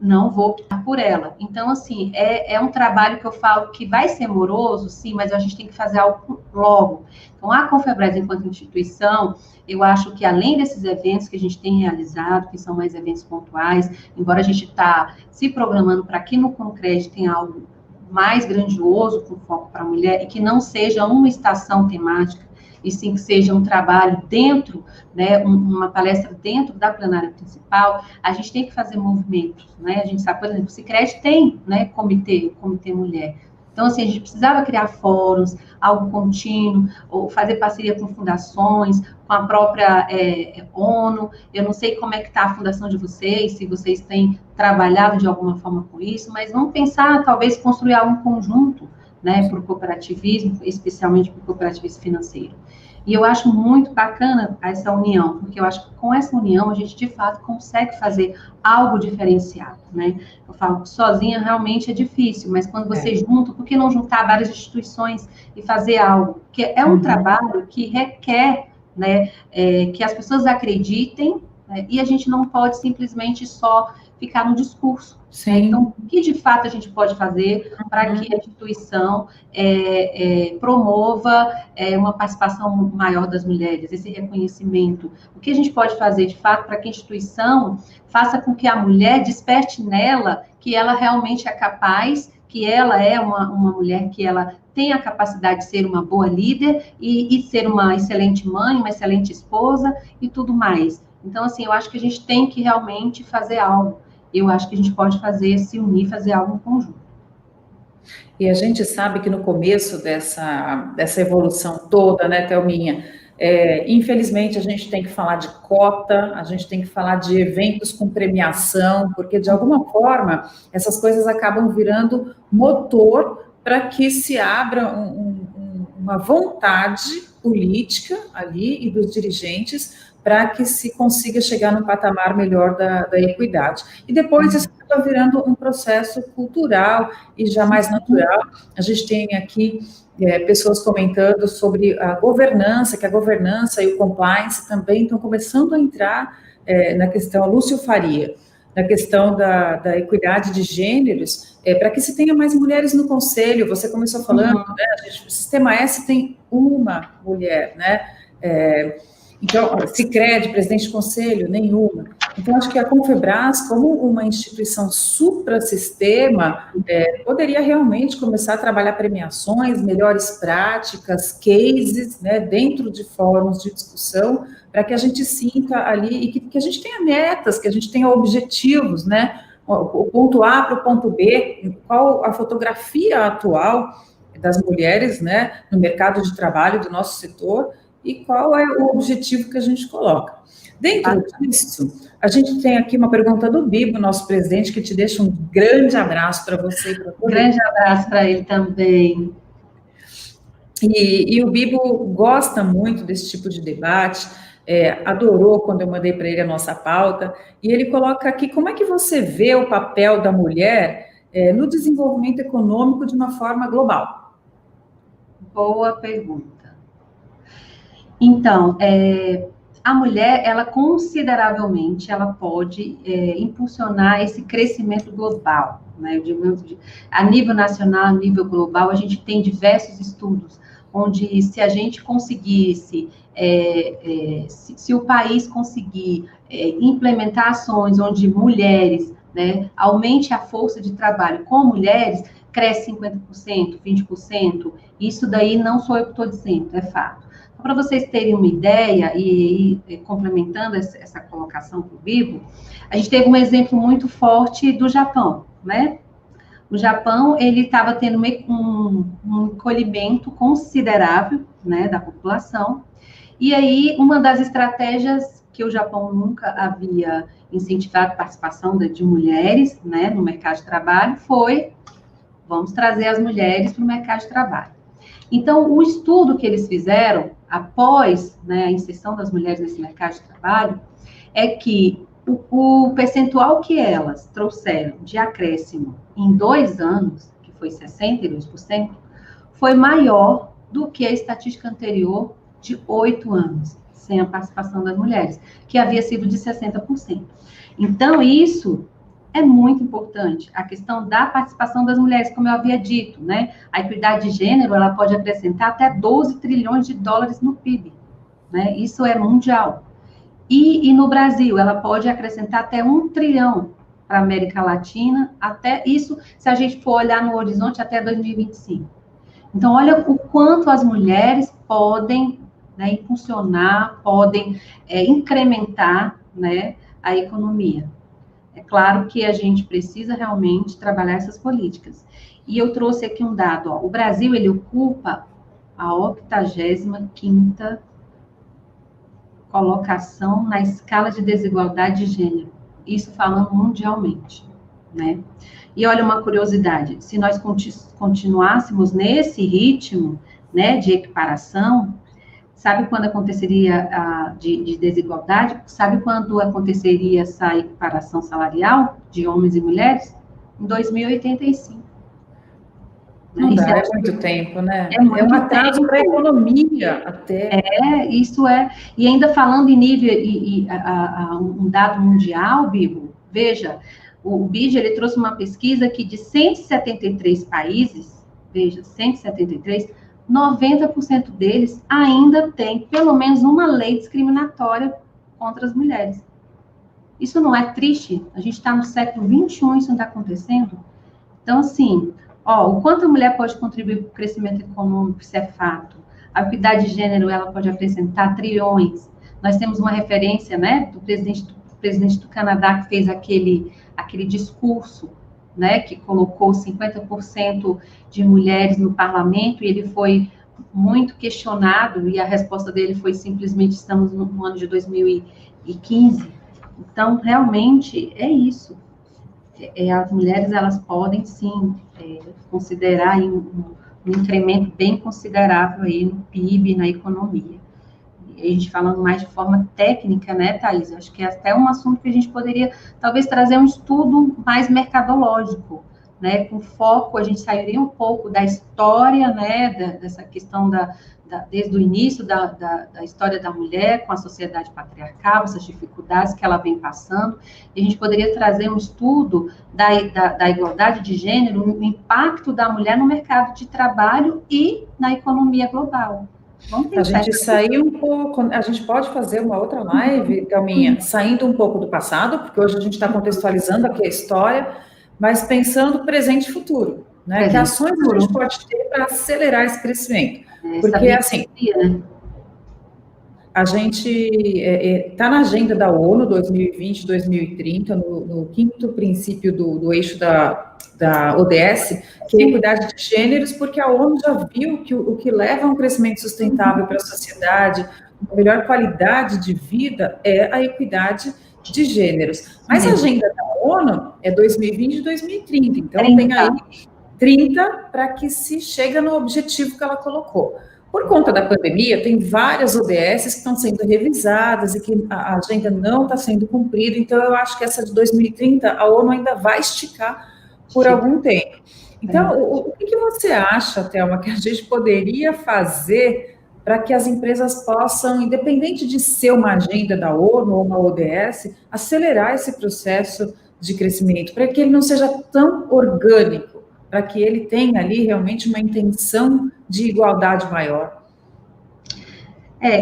não vou optar por ela. Então, assim, é um trabalho que eu falo que vai ser moroso, sim, mas a gente tem que fazer algo logo. Então, a Confebras, enquanto instituição, eu acho que além desses eventos que a gente tem realizado, que são mais eventos pontuais, embora a gente está se programando para que no Concred tenha algo mais grandioso com foco para a mulher, e que não seja uma estação temática, e sim que seja um trabalho dentro, né, uma palestra dentro da plenária principal, a gente tem que fazer movimentos, né, a gente sabe, por exemplo, o Sicredi tem, né, comitê mulher, então, assim, a gente precisava criar fóruns, algo contínuo, ou fazer parceria com fundações, com a própria ONU, eu não sei como é que está a fundação de vocês, se vocês têm trabalhado de alguma forma com isso, mas vamos pensar, talvez, construir algo conjunto, né, para o cooperativismo, especialmente para o cooperativismo financeiro. E eu acho muito bacana essa união, porque eu acho que com essa união a gente, de fato, consegue fazer algo diferenciado, né? Eu falo que sozinha realmente é difícil, mas quando você junta, por que não juntar várias instituições e fazer algo? Porque é um trabalho que requer, né, que as pessoas acreditem, né, e a gente não pode simplesmente só ficar no discurso. Né? Então, o que de fato a gente pode fazer para que a instituição promova uma participação maior das mulheres, esse reconhecimento? O que a gente pode fazer de fato para que a instituição faça com que a mulher desperte nela que ela realmente é capaz, que ela é uma mulher que ela tem a capacidade de ser uma boa líder e ser uma excelente mãe, uma excelente esposa e tudo mais. Então, assim, eu acho que a gente tem que realmente fazer algo. Eu acho que a gente pode se unir, fazer algo em conjunto. E a gente sabe que no começo dessa evolução toda, né, Thelminha, infelizmente a gente tem que falar de cota, a gente tem que falar de eventos com premiação, porque de alguma forma essas coisas acabam virando motor para que se abra uma vontade política ali e dos dirigentes para que se consiga chegar no patamar melhor da equidade. E depois isso está virando um processo cultural e já mais natural. A gente tem aqui pessoas comentando sobre a governança, que a governança e o compliance também estão começando a entrar na questão, Lúcio Faria, na questão da equidade de gêneros, para que se tenha mais mulheres no conselho. Você começou falando, né, o Sistema S tem uma mulher, né, então, Sicredi, presidente de conselho, nenhuma. Então, acho que a Confebras, como uma instituição suprassistema, poderia realmente começar a trabalhar premiações, melhores práticas, cases, né, dentro de fóruns de discussão, para que a gente sinta ali, e que a gente tenha metas, que a gente tenha objetivos, né, o ponto A para o ponto B, qual a fotografia atual das mulheres, né, no mercado de trabalho do nosso setor, e qual é o objetivo que a gente coloca. Dentro disso, a gente tem aqui uma pergunta do Bibo, nosso presidente, que te deixa um grande abraço para você. Um grande abraço para ele também. E o Bibo gosta muito desse tipo de debate, adorou quando eu mandei para ele a nossa pauta, e ele coloca aqui, como é que você vê o papel da mulher no desenvolvimento econômico de uma forma global? Boa pergunta. Então, a mulher, ela consideravelmente, ela pode impulsionar esse crescimento global, né? A nível nacional, a nível global, a gente tem diversos estudos, onde se a gente conseguisse, se o país conseguir implementar ações onde mulheres, né, aumente a força de trabalho com mulheres, cresce 50%, 20%, isso daí não sou eu que estou dizendo, é fato. Para vocês terem uma ideia, e complementando essa colocação para o Bibo, a gente teve um exemplo muito forte do Japão, né? O Japão, ele estava tendo um encolhimento considerável, né, da população, e aí uma das estratégias que o Japão nunca havia incentivado a participação de mulheres, né, no mercado de trabalho foi, vamos trazer as mulheres para o mercado de trabalho. Então, o estudo que eles fizeram, após, né, a inserção das mulheres nesse mercado de trabalho, é que o percentual que elas trouxeram de acréscimo em 2 anos, que foi 62%, foi maior do que a estatística anterior de 8 anos, sem a participação das mulheres, que havia sido de 60%. Então, isso é muito importante, a questão da participação das mulheres, como eu havia dito, né? A equidade de gênero, ela pode acrescentar até 12 trilhões de dólares no PIB, né? Isso é mundial. E no Brasil, ela pode acrescentar até 1 trilhão para a América Latina, até isso, se a gente for olhar no horizonte, até 2025. Então, olha o quanto as mulheres podem, né, impulsionar, podem incrementar, né, a economia. É claro que a gente precisa realmente trabalhar essas políticas. E eu trouxe aqui um dado, ó, o Brasil, ele ocupa a 85ª colocação na escala de desigualdade de gênero, isso falando mundialmente, né? E olha uma curiosidade, se nós continuássemos nesse ritmo, né, de equiparação, Sabe quando aconteceria de desigualdade? Sabe quando aconteceria essa equiparação salarial de homens e mulheres? Em 2085. Não dá, é muito tempo, né? É um atraso para a economia até. Isso é. E ainda falando em nível, um dado mundial, Bibo, veja, o BID, ele trouxe uma pesquisa que de 173 países, veja, 173, 90% deles ainda tem pelo menos uma lei discriminatória contra as mulheres. Isso não é triste? A gente está no século XXI, isso não está acontecendo? Então, assim, o quanto a mulher pode contribuir para o crescimento econômico, isso é fato. A equidade de gênero, ela pode acrescentar trilhões. Nós temos uma referência, né, do presidente do Canadá, que fez aquele discurso, né, que colocou 50% de mulheres no parlamento, e ele foi muito questionado, e a resposta dele foi simplesmente, estamos no ano de 2015. Então, realmente, é isso. As mulheres, elas podem, sim, considerar um incremento bem considerável aí no PIB, na economia. E a gente falando mais de forma técnica, né, Thaís? Acho que é até um assunto que a gente poderia, talvez, trazer um estudo mais mercadológico, né, com foco, a gente sairia um pouco da história, né, dessa questão desde o início da história da mulher com a sociedade patriarcal, essas dificuldades que ela vem passando, e a gente poderia trazer um estudo da igualdade de gênero, o impacto da mulher no mercado de trabalho e na economia global. A gente sair um pouco, a gente pode fazer uma outra live, Calminha, saindo um pouco do passado, porque hoje a gente está contextualizando aqui a história, mas pensando presente e futuro, né? Que ações a gente pode ter para acelerar esse crescimento? Porque, assim, a gente está na agenda da ONU 2020-2030, no quinto princípio do eixo da ODS, que é a equidade de gêneros, porque a ONU já viu que o que leva a um crescimento sustentável para a sociedade, uma melhor qualidade de vida, é a equidade de gêneros. Mas a agenda da ONU é 2020-2030, então tem aí 30 para que se chegue no objetivo que ela colocou. Por conta da pandemia, tem várias ODS que estão sendo revisadas e que a agenda não está sendo cumprida, então eu acho que essa de 2030, a ONU ainda vai esticar por algum tempo. Então, o que você acha, Thelma, que a gente poderia fazer para que as empresas possam, independente de ser uma agenda da ONU ou uma ODS, acelerar esse processo de crescimento, para que ele não seja tão orgânico, para que ele tenha ali realmente uma intenção de igualdade maior?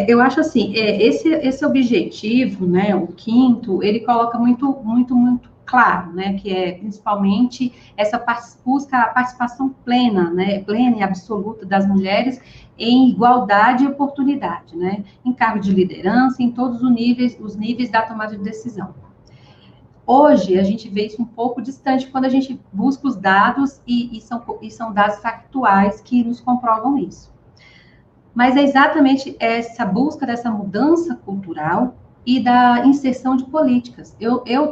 Eu acho assim, esse objetivo, né, o quinto, ele coloca muito, muito, muito claro, né, que é principalmente essa busca a participação plena, né, plena e absoluta das mulheres em igualdade e oportunidade, né, em cargo de liderança, em todos os níveis da tomada de decisão. Hoje, a gente vê isso um pouco distante quando a gente busca os dados e são dados factuais que nos comprovam isso. Mas é exatamente essa busca dessa mudança cultural e da inserção de políticas.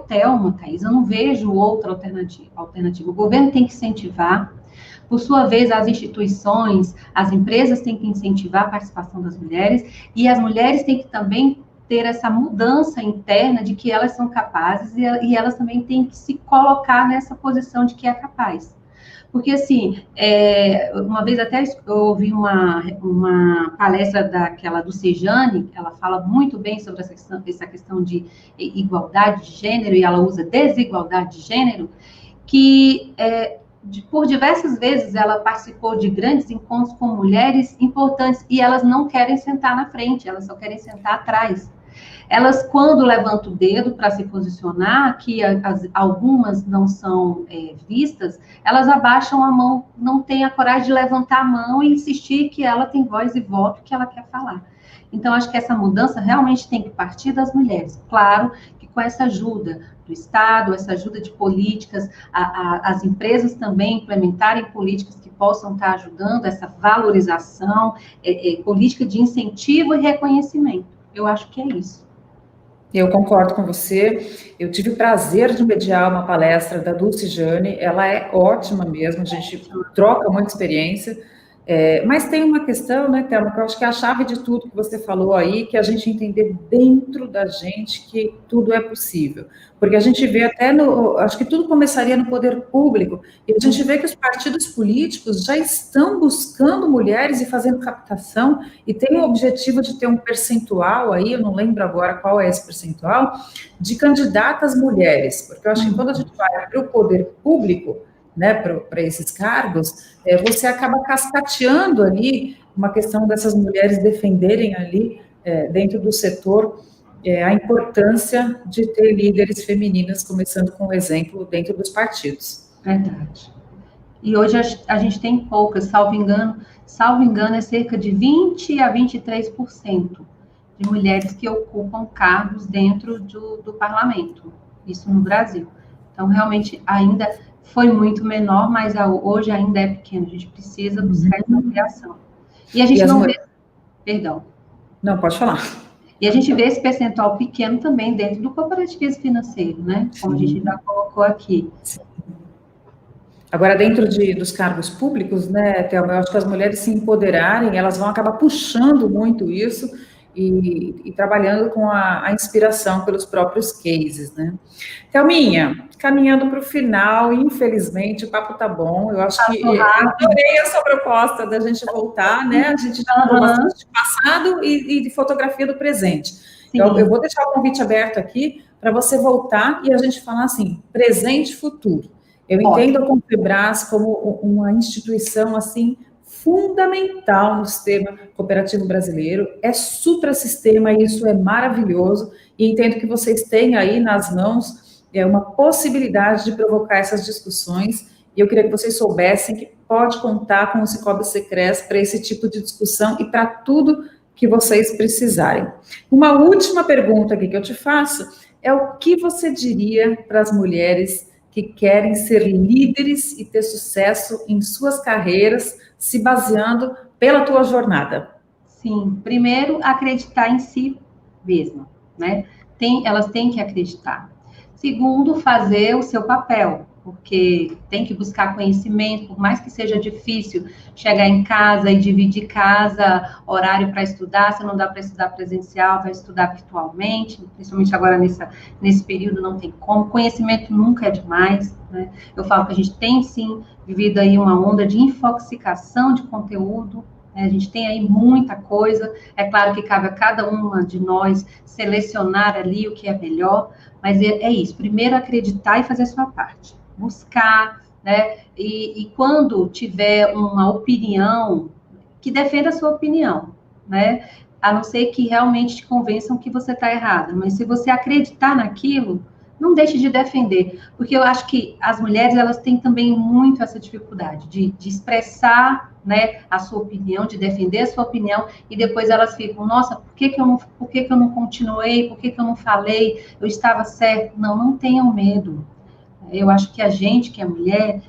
Thelma, Thaís, eu não vejo outra alternativa. O governo tem que incentivar, por sua vez, as instituições, as empresas têm que incentivar a participação das mulheres, e as mulheres têm que também ter essa mudança interna de que elas são capazes e elas também têm que se colocar nessa posição de que é capaz. Porque, assim, uma vez até eu ouvi uma palestra do Sejane, ela fala muito bem sobre essa questão de igualdade de gênero, e ela usa desigualdade de gênero, que por diversas vezes ela participou de grandes encontros com mulheres importantes, e elas não querem sentar na frente, elas só querem sentar atrás. Elas, quando levantam o dedo para se posicionar, que algumas não são vistas, elas abaixam a mão, não têm a coragem de levantar a mão e insistir que ela tem voz e voto, que ela quer falar. Então, acho que essa mudança realmente tem que partir das mulheres. Claro que com essa ajuda do Estado, essa ajuda de políticas, as empresas também implementarem políticas que possam estar ajudando essa valorização, política de incentivo e reconhecimento. Eu acho que é isso. Eu concordo com você. Eu tive o prazer de mediar uma palestra da Dulce Jane. Ela é ótima mesmo, a gente troca muita experiência. Mas tem uma questão, né, Thelma, que eu acho que é a chave de tudo que você falou aí, que é a gente entender dentro da gente que tudo é possível. Porque a gente vê até acho que tudo começaria no poder público, e a gente vê que os partidos políticos já estão buscando mulheres e fazendo captação, e tem o objetivo de ter um percentual aí, eu não lembro agora qual é esse percentual, de candidatas mulheres. Porque eu acho que quando a gente vai para o poder público, né, para esses cargos, você acaba cascateando ali uma questão dessas mulheres defenderem ali, dentro do setor, a importância de ter líderes femininas, começando com o exemplo dentro dos partidos. Verdade. E hoje a gente tem poucas, salvo engano, é cerca de 20 a 23% de mulheres que ocupam cargos dentro do parlamento, isso no Brasil. Então, realmente, ainda foi muito menor, mas hoje ainda é pequeno, a gente precisa buscar essa ampliação. E a gente não vê... Perdão. Não, pode falar. E a gente vê esse percentual pequeno também dentro do cooperativismo financeiro, né? Como a gente já colocou aqui. Sim. Agora, dentro dos cargos públicos, né, Thelma, eu acho que as mulheres se empoderarem, elas vão acabar puxando muito isso e trabalhando com a inspiração pelos próprios cases, né? Thelminha, caminhando para o final, infelizmente, o papo tá bom, eu acho que eu adorei essa proposta da gente voltar, né? A gente já falou bastante de passado e de fotografia do presente. Então, eu vou deixar o convite aberto aqui para você voltar e a gente falar assim, presente e futuro. Eu entendo a Confebras como uma instituição, assim, fundamental no sistema cooperativo brasileiro, é suprassistema e isso é maravilhoso, e entendo que vocês têm aí nas mãos uma possibilidade de provocar essas discussões, e eu queria que vocês soubessem que pode contar com o Cicobi Secres para esse tipo de discussão e para tudo que vocês precisarem. Uma última pergunta aqui que eu te faço é o que você diria para as mulheres que querem ser líderes e ter sucesso em suas carreiras, se baseando pela tua jornada? Sim, primeiro, acreditar em si mesma, né? Elas têm que acreditar. Segundo, fazer o seu papel, porque tem que buscar conhecimento, por mais que seja difícil chegar em casa e dividir casa, horário para estudar, se não dá para estudar presencial, vai estudar virtualmente, principalmente agora nesse período não tem como, conhecimento nunca é demais, né? Eu falo que a gente tem sim vivido aí uma onda de infoxicação de conteúdo, né? A gente tem aí muita coisa, é claro que cabe a cada uma de nós selecionar ali o que é melhor, mas é isso, primeiro acreditar e fazer a sua parte. Buscar, né? E quando tiver uma opinião, que defenda a sua opinião, né? A não ser que realmente te convençam que você está errada. Mas se você acreditar naquilo, não deixe de defender. Porque eu acho que as mulheres, elas têm também muito essa dificuldade de expressar, né, a sua opinião, de defender a sua opinião, e depois elas ficam, nossa, por que eu não continuei? Por que eu não falei? Eu estava certo. Não tenham medo. Eu acho que a gente, que é mulher,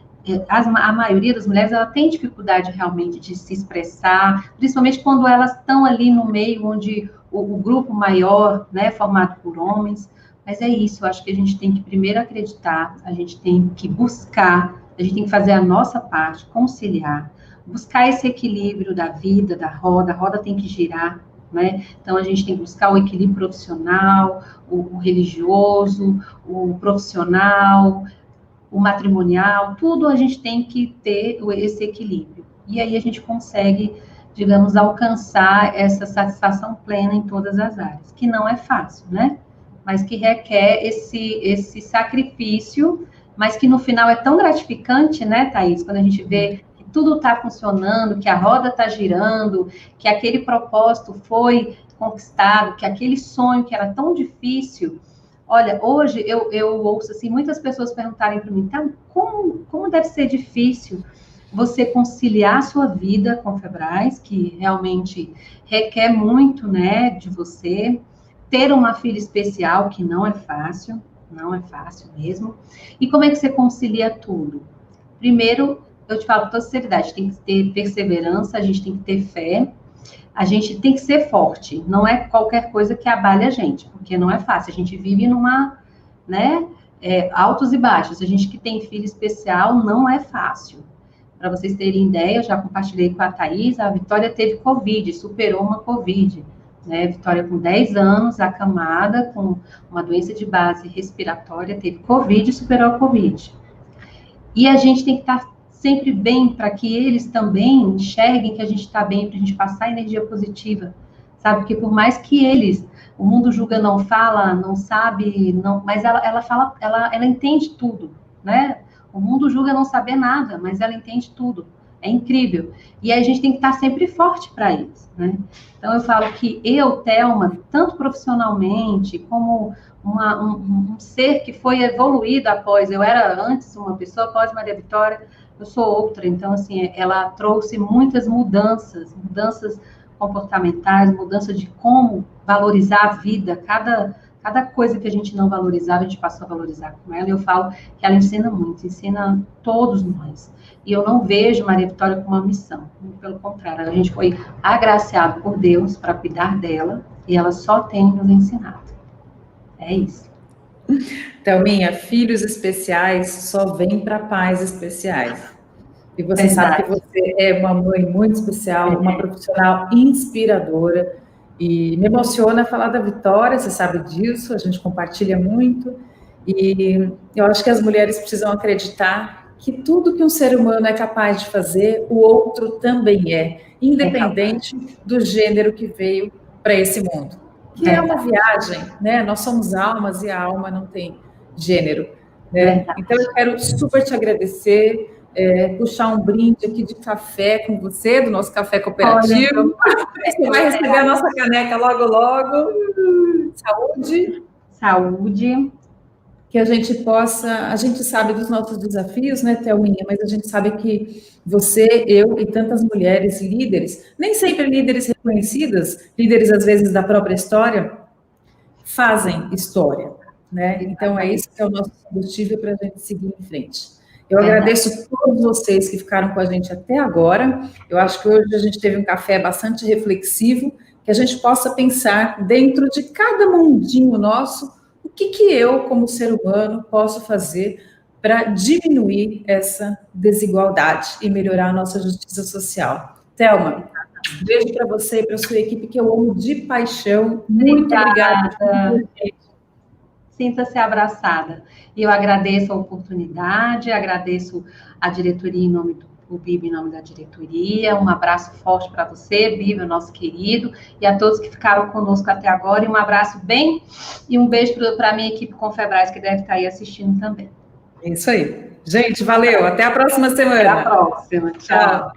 a maioria das mulheres, ela tem dificuldade realmente de se expressar, principalmente quando elas estão ali no meio onde o grupo maior, né, formado por homens. Mas é isso, eu acho que a gente tem que primeiro acreditar, a gente tem que buscar, a gente tem que fazer a nossa parte, conciliar, buscar esse equilíbrio da vida, da roda, a roda tem que girar, né? Então, a gente tem que buscar o equilíbrio profissional, o religioso, o profissional, o matrimonial, tudo a gente tem que ter esse equilíbrio. E aí a gente consegue, digamos, alcançar essa satisfação plena em todas as áreas, que não é fácil, né? Mas que requer esse sacrifício, mas que no final é tão gratificante, né, Thaís? Quando a gente vê que tudo está funcionando, que a roda está girando, que aquele propósito foi conquistado, que aquele sonho que era tão difícil. Olha, hoje eu ouço assim, muitas pessoas perguntarem para mim, tá, como deve ser difícil você conciliar a sua vida com Febras, que realmente requer muito, né, de você, ter uma filha especial, que não é fácil mesmo. E como é que você concilia tudo? Primeiro, eu te falo com toda sinceridade, tem que ter perseverança, a gente tem que ter fé, a gente tem que ser forte, não é qualquer coisa que abale a gente, porque não é fácil, a gente vive numa, né, altos e baixos, a gente que tem filho especial não é fácil, Para vocês terem ideia, eu já compartilhei com a Thaís, a Vitória teve Covid, superou uma Covid, né? Vitória com 10 anos, acamada, com uma doença de base respiratória, teve Covid e superou a Covid. E a gente tem que estar sempre bem para que eles também enxerguem que a gente está bem, para a gente passar energia positiva, sabe? Porque por mais que eles, o mundo julga, não fala, não sabe, não, mas ela fala, ela entende tudo, né? O mundo julga não saber nada, mas ela entende tudo. É incrível. E aí a gente tem que estar sempre forte para eles, né? Então eu falo que eu, Thelma, tanto profissionalmente como um ser que foi evoluído após, eu era antes uma pessoa, após Maria Vitória, eu sou outra. Então, assim, ela trouxe muitas mudanças comportamentais, mudança de como valorizar a vida, cada coisa que a gente não valorizava, a gente passou a valorizar com ela. Eu falo que ela ensina muito, ensina todos nós. E eu não vejo Maria Vitória como uma missão. Pelo contrário, a gente foi agraciado por Deus para cuidar dela e ela só tem nos ensinado. É isso. Thelminha, filhos especiais só vêm para pais especiais. E você sabe que você é uma mãe muito especial, uma profissional inspiradora. E me emociona falar da Vitória, você sabe disso, a gente compartilha muito. E eu acho que as mulheres precisam acreditar que tudo que um ser humano é capaz de fazer, o outro também é, independente do gênero que veio para esse mundo. Que é uma viagem, né? Nós somos almas e a alma não tem gênero, né? Então eu quero super te agradecer, puxar um brinde aqui de café com você, do nosso café cooperativo. Você vai receber a nossa caneca logo, logo. Saúde. Saúde. Que a gente possa, a gente sabe dos nossos desafios, né, Thelminha, mas a gente sabe que você, eu e tantas mulheres líderes, nem sempre líderes reconhecidas, líderes às vezes da própria história, fazem história, né? Então é isso que é o nosso combustível para a gente seguir em frente. Eu agradeço a todos vocês que ficaram com a gente até agora. Eu acho que hoje a gente teve um café bastante reflexivo, que a gente possa pensar dentro de cada mundinho nosso, o que eu, como ser humano, posso fazer para diminuir essa desigualdade e melhorar a nossa justiça social. Thelma, beijo para você e para a sua equipe, que eu amo de paixão. Muito obrigada. Sinta-se abraçada. E eu agradeço a oportunidade, agradeço a diretoria em nome do Bibi, em nome da diretoria. Um abraço forte para você, Bibi, nosso querido, e a todos que ficaram conosco até agora. E um abraço bem e um beijo para a minha equipe Confebras, que deve estar aí assistindo também. É isso aí. Gente, valeu. Até a próxima semana. Até a próxima. Tchau.